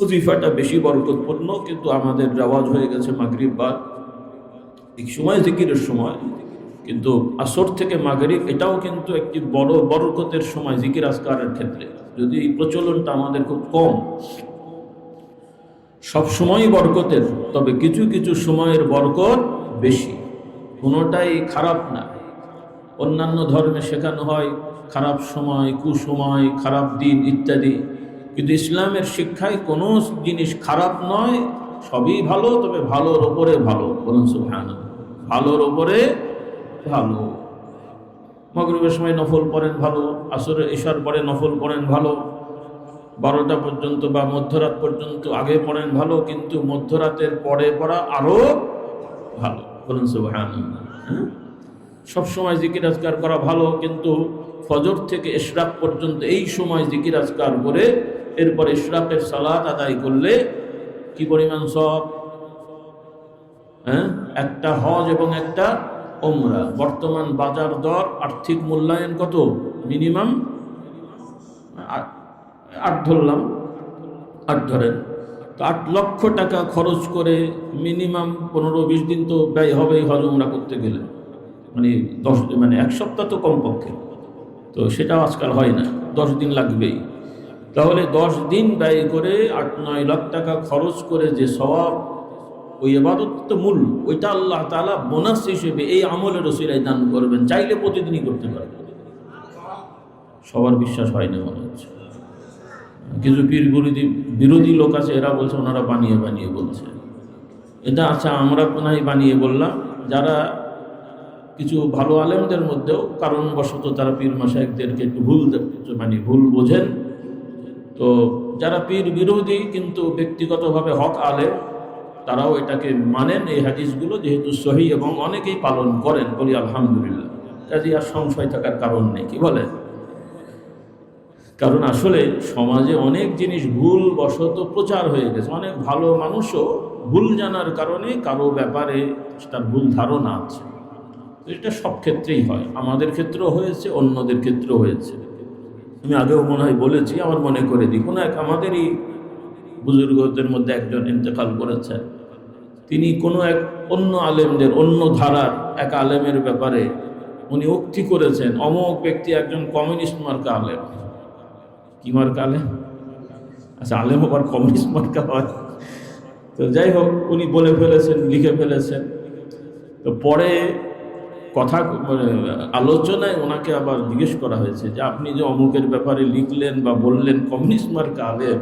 ওজিফাটা বেশি বরকতপূর্ণ, কিন্তু আমাদের রেওয়াজ হয়ে গেছে মাগরিব বাদ এক সময় জিকিরের সময়, কিন্তু আসর থেকে মাগরিব এটাও কিন্তু একটি বড় বরকতের সময় জিকির আজকারের ক্ষেত্রে। যদি এই প্রচলনটা আমাদের খুব কম, সব সময়ই বরকতের, তবে কিছু কিছু সময়ের বরকত বেশি, কোনোটাই খারাপ না। অন্যান্য ধর্মে শেখানো হয় খারাপ সময়, কুসময়, খারাপ দিন ইত্যাদি, কিন্তু ইসলামের শিক্ষায় কোনো জিনিস খারাপ নয়, সবই ভালো, তবে ভালোর ওপরে ভালো। বলুন সুবহানাল্লাহ। ভালোর ওপরে ভালো। মাগরিবের সময় নফল পড়েন ভালো, আসরের ইশার পরে নফল পড়েন ভালো, 12টা পর্যন্ত বা মধ্যরাত পর্যন্ত আগে পড়েন ভালো, কিন্তু মধ্যরাতের পরে পড়া আরো ভালো। বলুন সুবহানাল্লাহ। সব সময় জিকির আজকার করা ভালো, কিন্তু ফজর থেকে ইশরাক পর্যন্ত এই সময় জিকির আজকার করে এরপর ইশরাকের সালাত আদায় করলে কি পরিমাণ সওয়াব। একটা হজ এবং একটা উমরা। বর্তমান বাজার দর, আর্থিক মূল্যায়ন কত? মিনিমাম 8 ধরলাম, 8 ধরেন তো 8 লক্ষ টাকা খরচ করে মিনিমাম 15-20 দিন তো ব্যয় হবেই হজ উমরা করতে গেলে, মানে 1 সপ্তাহ তো কমপক্ষে, তো সেটাও আজকাল হয় না, 10 দিন লাগবেই। তাহলে 10 দিন ব্যয় করে 8-9 লাখ টাকা খরচ করে যে সওয়াব, ওই ইবাদত তো মূল, ওইটা আল্লাহ তাআলা বোনাস হিসেবে এই আমলের ওসিলায় দান করবেন, চাইলে প্রতিদিনই করতে পারবেন। সবার বিশ্বাস হয় না মনে হচ্ছে। কিছু পীর বিরোধী লোক আছে, এরা বলছে ওনারা বানিয়ে বানিয়ে বলছে। এটা আচ্ছা, আমরা নাই বানিয়ে বললাম, যারা কিছু ভালো আলেমদের মধ্যেও কারণবশত তারা পীর মাশায়েখদেরকে একটু ভুল বোঝেন। তো যারা পীর বিরোধী কিন্তু ব্যক্তিগতভাবে হক আলেম, তারাও এটাকে মানেন, এই হাদিসগুলো যেহেতু সহিহ এবং অনেকেই পালন করেন, বলি আলহামদুলিল্লাহ। কাজে আর সংশয় থাকার কারণ নেই, কি বলে? কারণ আসলে সমাজে অনেক জিনিস ভুল বশত প্রচার হয়ে গেছে, অনেক ভালো মানুষও ভুল জানার কারণে কারো ব্যাপারে তার ভুল ধারণা আছে। এটা সব ক্ষেত্রেই হয়, আমাদের ক্ষেত্রেও হয়েছে, অন্যদের ক্ষেত্রেও হয়েছে। আমি আগেও মনে হয় বলেছি, আমার মনে করে দিই, কোনো এক আমাদেরই বুজুর্গদের মধ্যে একজন ইন্তেকাল করেছেন। তিনি কোনো এক অন্য আলেমদের, অন্য ধারার এক আলেমের ব্যাপারে উনি উক্তি করেছেন, অমুক ব্যক্তি একজন কমিউনিস্ট মার্কা আলেম। কি মার্কা আলেম? আচ্ছা, আলেম আবার কমিউনিস্ট মার্কা হয়? তো যাই হোক, উনি বলে ফেলেছেন, লিখে ফেলেছেন। তো পরে কথা আলোচনায় ওনাকে আবার জিজ্ঞেস করা হয়েছে যে আপনি যে অমুকের ব্যাপারে লিখলেন বা বললেন কমিউনিস্ট মার্কা আলেম,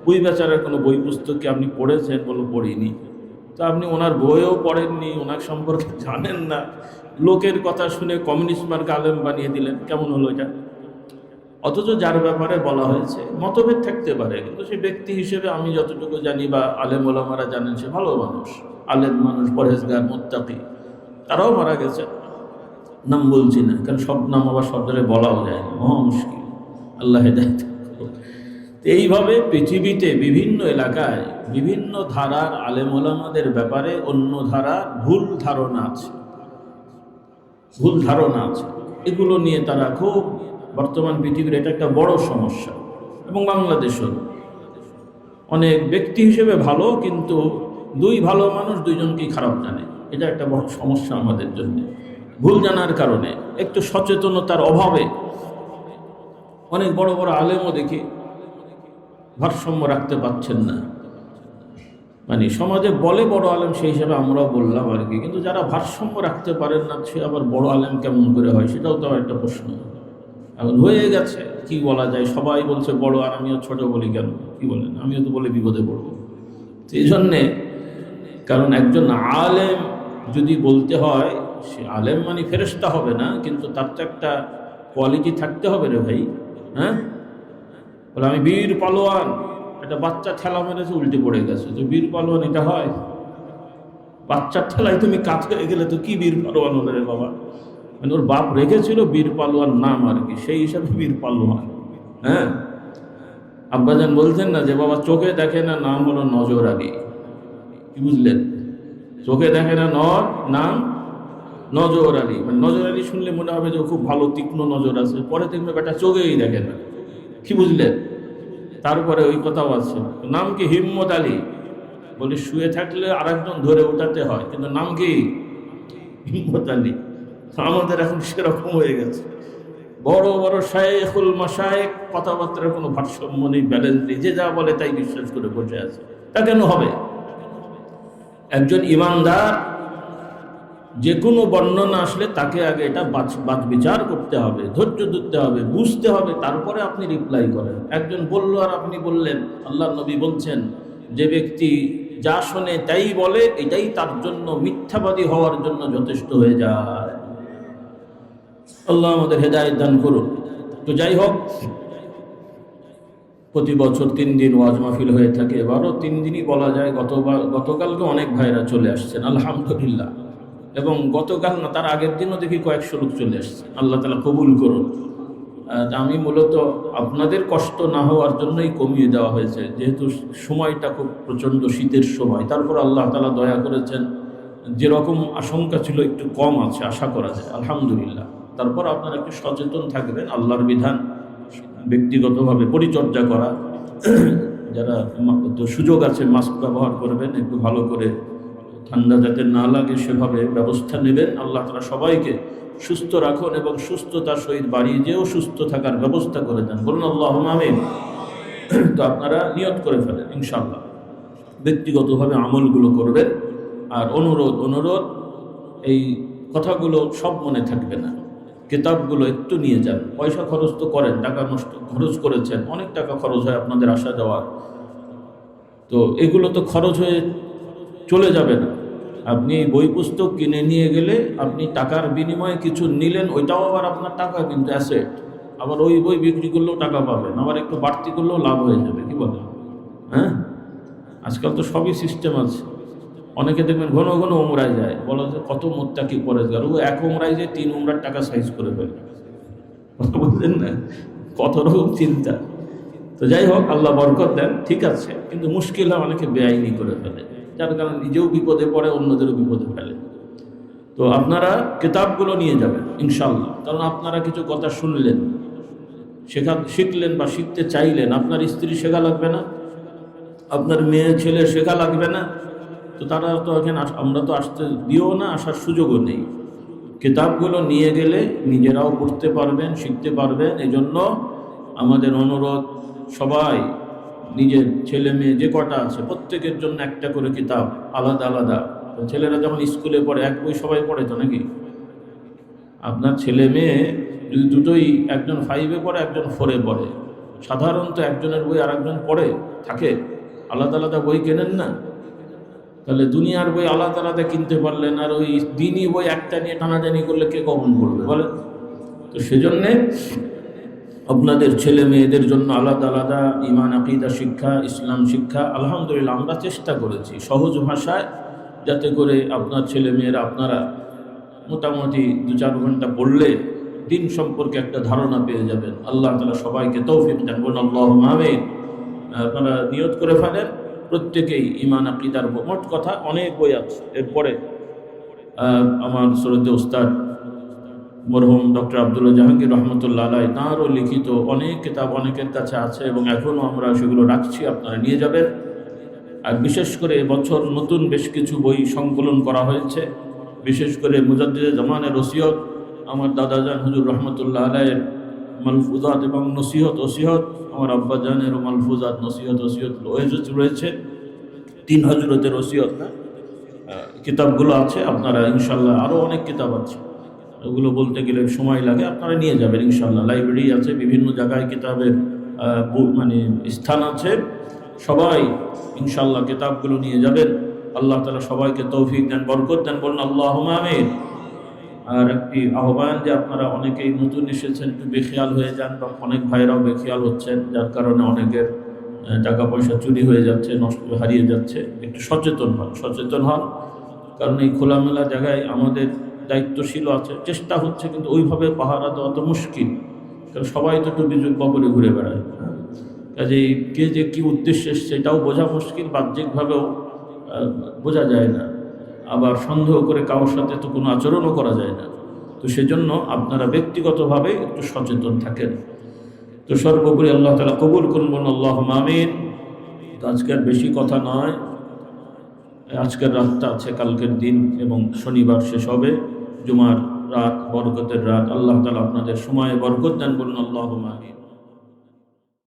ওই বেচারার কোনো বই পুস্তক কি আপনি পড়েছেন? বলে পড়িনি। তো আপনি ওনার বইও পড়েননি, ওনার সম্পর্কে জানেন না, লোকের কথা শুনে কমিউনিস্ট মার্কা আলেম বানিয়ে দিলেন, কেমন হলো এটা? অথচ যার ব্যাপারে বলা হয়েছে, মতভেদ থাকতে পারে, কিন্তু সে ব্যক্তি হিসেবে আমি যতটুকু জানি বা আলেম ওলামারা জানেন সে ভালো মানুষ, আলেম মানুষ, পরহেজগার, মুত্তাকি। তারাও মারা গেছে, নাম বলছি না, কারণ সব নাম আবার সব জায়গায় বলাও যায় না, মহা মুশকিল। আল্লাহ হেদায়েত করুন। এইভাবে পৃথিবীতে বিভিন্ন এলাকায় বিভিন্ন ধারার আলেম ওলামাদের ব্যাপারে অন্য ধারার ভুল ধারণা আছে, ভুল ধারণা আছে। এগুলো নিয়ে তারা খুব, বর্তমান পৃথিবীর এটা একটা বড় সমস্যা। এবং বাংলাদেশও অনেক ব্যক্তি হিসেবে ভালো, কিন্তু দুই ভালো মানুষ দুইজনকেই খারাপ জানে, এটা একটা বড় সমস্যা আমাদের জন্য। ভুল জানার কারণে, একটু সচেতনতার অভাবে অনেক বড় বড় আলেমও দেখি ভারসাম্য রাখতে পারছেন না। মানে সমাজে বলে বড় আলেম, সেই হিসাবে আমরাও বললাম আর কি, কিন্তু যারা ভারসাম্য রাখতে পারেন না সে আবার বড় আলেম কেমন করে হয়, সেটাও তো একটা প্রশ্ন। এখন হয়ে গেছে, কি বলা যায়, সবাই বলছে বড়, আর আমিও ছোট বলি কেন? কি বলেন, আমিও তো বলে বিপদে পড়ব। সেই জন্যে, কারণ একজন আলেম যদি বলতে হয়, সে আলেম মানে ফেরেশতা হবে না, কিন্তু তার তো একটা কোয়ালিটি থাকতে হবে রে ভাই। হ্যাঁ, বলে আমি বীর পালোয়ান, একটা বাচ্চা ঠেলা মেরেছে উল্টে পড়ে গেছে, তো বীর পালোয়ান এটা হয়? বাচ্চার ঠেলায় তুমি কাজ হয়ে গেলে তো কি বীর পালোয়ান হলে রে বাবা? মানে ওর বাপ রেখেছিল বীর পালোয়ান নাম আর কি, সেই হিসাবে বীর পালোয়ান। হ্যাঁ, আব্বাজান বলছেন না যে বাবা চোখে দেখে না, নাম হলো নজর আলী। কি বুঝলেন? চোখে দেখে না, নাম নজর আলী। মানে নজর আলী শুনলে মনে হবে যে খুব ভালো তীক্ষ্ণ নজর আছে, পরে দেখবে বেটা চোখেই দেখে না। কি বুঝলেন? তারপরে ওই কথাও আছে, নাম কি হিম্মত আলী, বলে শুয়ে থাকলে আরেকজন ধরে উঠাতে হয়, কিন্তু নাম কি হিম্মত আলী। আমাদের এখন সেরকম হয়ে গেছে, বড় বড় শায়েখুল মাশায়েখ, কথাবার্তার কোনো ভারসাম্য নেই, ব্যালেন্স নেই, যে যা বলে তাই বিশ্বাস করে বসে আছে। তা কেন হবে? একজন ইমানদার যে কোনো বর্ণনা আসলে তাকে আগে এটা বিচার করতে হবে, ধৈর্য ধরতে হবে, বুঝতে হবে, তারপরে আপনি রিপ্লাই করেন। একজন বলল আর আপনি বললেন, আল্লাহর নবী বলছেন যে ব্যক্তি যা শোনে তাই বলে, এটাই তার জন্য মিথ্যাবাদী হওয়ার জন্য যথেষ্ট হয়ে যায়। আল্লাহ আমাদের হেদায়েত দান করুন। তো যাই হোক, প্রতি বছর 3 দিন ওয়াজ মাহফিল হয়ে থাকে, এবারও 3 দিনই বলা যায়। গতকালকে অনেক ভাইরা চলে আসছেন আলহামদুলিল্লাহ, এবং গতকাল না তার আগের দিনও দেখি কয়েকশো লোক চলে আসছে। আল্লাহ তাআলা কবুল করুন। আমি মূলত আপনাদের কষ্ট না হওয়ার জন্যই কমিয়ে দেওয়া হয়েছে, যেহেতু সময়টা খুব প্রচণ্ড শীতের সময়। তারপর আল্লাহ তাআলা দয়া করেছেন, যেরকম আশঙ্কা ছিল একটু কম আছে, আশা করা যায় আলহামদুলিল্লাহ। তারপর আপনারা একটু সচেতন থাকবেন, আল্লাহর বিধান ব্যক্তিগতভাবে পরিচর্যা করা, যারা সুযোগ আছে মাস্ক ব্যবহার করবেন, একটু ভালো করে, ঠান্ডা যাতে না লাগে সেভাবে ব্যবস্থা নেবেন। আল্লাহ তাআলা সবাইকে সুস্থ রাখুন এবং সুস্থতার সহিত বাড়ি যেও সুস্থ থাকার ব্যবস্থা করে দেন, বলুন আল্লাহুম্মা আমিন। তো আপনারা নিয়ত করে ফেলেন, ইনশাআল্লাহ ব্যক্তিগতভাবে আমলগুলো করবেন। আর অনুরোধ, এই কথাগুলো সব মনে থাকবে না, কিতাবগুলো একটু নিয়ে যান। পয়সা খরচ তো করেন, টাকা খরচ করেছেন, অনেক টাকা খরচ হয় আপনাদের আসা যাওয়া, তো এগুলো তো খরচ হয়ে চলে যাবে না। আপনি বই পুস্তক কিনে নিয়ে গেলে আপনি টাকার বিনিময়ে কিছু নিলেন, ওইটাও আবার আপনার টাকা, কিন্তু অ্যাসেট। আবার ওই বই বিক্রি করলেও টাকা পাবেন, আবার একটু বাড়তি করলেও লাভ হয়ে যাবে। কি বলেন? হ্যাঁ, আজকাল তো সবই সিস্টেম আছে। অনেকে দেখবেন ঘন ঘন উমরায় যায়, বলা যে কত মুত্তাকি পরেজগার, ও এক উমরায় যে 3 উমরার টাকা সাইজ করে ফেলে। বুঝলেন না কত রকম চিন্তা। তো যাই হোক, আল্লাহ বরকত দেন, ঠিক আছে, কিন্তু মুশকিল হয় অনেকে বেআইনি করে ফেলে, যার কারণে নিজেও বিপদে পড়ে, অন্যদেরও বিপদে ফেলে। তো আপনারা কিতাবগুলো নিয়ে যাবেন ইনশাল্লাহ, কারণ আপনারা কিছু কথা শুনলেন, শিখলেন বা শিখতে চাইলেন, আপনার স্ত্রী শেখা লাগবে না, আপনার মেয়ে ছেলে শেখা লাগবে না, তো তারা তো এখানে আমরা তো আসতে দিও না, আসার সুযোগও নেই। কিতাবগুলো নিয়ে গেলে নিজেরাও পড়তে পারবেন, শিখতে পারবেন। এজন্য আমাদের অনুরোধ, সবাই নিজের ছেলে মেয়ে যে কটা আছে প্রত্যেকের জন্য একটা করে কিতাব আলাদা আলাদা। ছেলেরা যখন স্কুলে পড়ে এক বই সবাই পড়ে তো নাকি? আপনার ছেলে মেয়ে যদি দুটোই, একজন 5-এ পড়ে একজন 4-এ পড়ে, সাধারণত একজনের বই আর একজন পড়ে থাকে, আলাদা আলাদা বই কেনেন না। তাহলে দুনিয়ার বই আলাদা আলাদা কিনতে পারলেন, আর ওই দিনই বই একটা নিয়ে টানাটানি করলে কে কখন পড়বে বলেন? তো সেজন্যে আপনাদের ছেলে মেয়েদের জন্য আলাদা আলাদা ঈমান আকীদা শিক্ষা, ইসলাম শিক্ষা আলহামদুলিল্লাহ আমরা চেষ্টা করেছি সহজ ভাষায়, যাতে করে আপনার ছেলে মেয়েরা, আপনারা মোটামুটি 2-4 ঘন্টা পড়লে দিন সম্পর্কে একটা ধারণা পেয়ে যাবেন। আল্লাহ তাআলা সবাইকে তৌফিক দান করুন, আল্লাহুম্মা আমিন। আপনারা নিয়ত করে ফেলেন প্রত্যেকেই ঈমান আকীদার, মোট কথা অনেক বই আছে। এরপরে আমার শ্রদ্ধেয় উস্তাদ মরহুম ডক্টর আব্দুল্লাহ জাহাঙ্গীর রহমতুল্লাহ আলাইহি, তাঁরও লিখিত অনেক কিতাব অনেকের কাছে আছে এবং এখনও আমরা সেগুলো রাখছি, আপনারা নিয়ে যাবেন। আর বিশেষ করে এবছর নতুন বেশ কিছু বই সংকলন করা হয়েছে, বিশেষ করে মুজাদ্দিদে জামানের ওসিয়ত, আমার দাদাজান হুজুর রহমতুল্লাহ আলাইহির মালফুজাত এবং নসিহত ওসিয়ত, আমার আব্বাজানেরও মালফুজাত নসিহত ওসিয়ত রয়েছে, 3 হজরতের ওসিয়ত কিতাবগুলো আছে। আপনারা ইনশাল্লাহ, আরও অনেক কিতাব আছে, ওগুলো বলতে গেলে সময় লাগে, আপনারা নিয়ে যাবেন ইনশাল্লাহ। লাইব্রেরি আছে, বিভিন্ন জায়গায় কিতাবের মানে স্থান আছে, সবাই ইনশাল্লাহ কিতাবগুলো নিয়ে যাবেন। আল্লাহ তাআলা সবাইকে তৌফিক দেন, বরকত দেন, বলুন আল্লাহুম্মা আমিন। আর একটি আহ্বান, যে আপনারা অনেকেই নতুন এসেছেন, একটু বেখেয়াল হয়ে যান, বা অনেক ভাইরাও বেখেয়াল হচ্ছেন, যার কারণে অনেকের টাকা পয়সা চুরি হয়ে যাচ্ছে, নষ্ট হারিয়ে যাচ্ছে। একটু সচেতন হন, কারণ এই খোলামেলা জায়গায় আমাদের দায়িত্বশীল আছে, চেষ্টা হচ্ছে, কিন্তু ওইভাবে পাহারা দেওয়া তো মুশকিল, কারণ সবাই তো একটু বিজুক বপরে ঘুরে বেড়ায়। কাজেই কে যে কী উদ্দেশ্যে সেটাও বোঝা মুশকিল, বাহ্যিকভাবেও বোঝা যায় না, আবার সন্দেহ করে কারোর সাথে তো কোনো আচরণও করা যায় না। তো সেজন্য আপনারা ব্যক্তিগতভাবে একটু সচেতন থাকেন। তো সর্বোপরি আল্লাহ তাআলা কবুল করুন, বলুন আল্লাহুম্মা আমিন। তো আজকের বেশি কথা নয়, আজকের রাতটা আছে, কালকের দিন এবং শনিবার শেষ হবে, জুমার রাত, বরকতের রাত। আল্লাহ তাআলা আপনাদের সময়ে বরকত দান, বলুন আল্লাহুম্মা আমিন।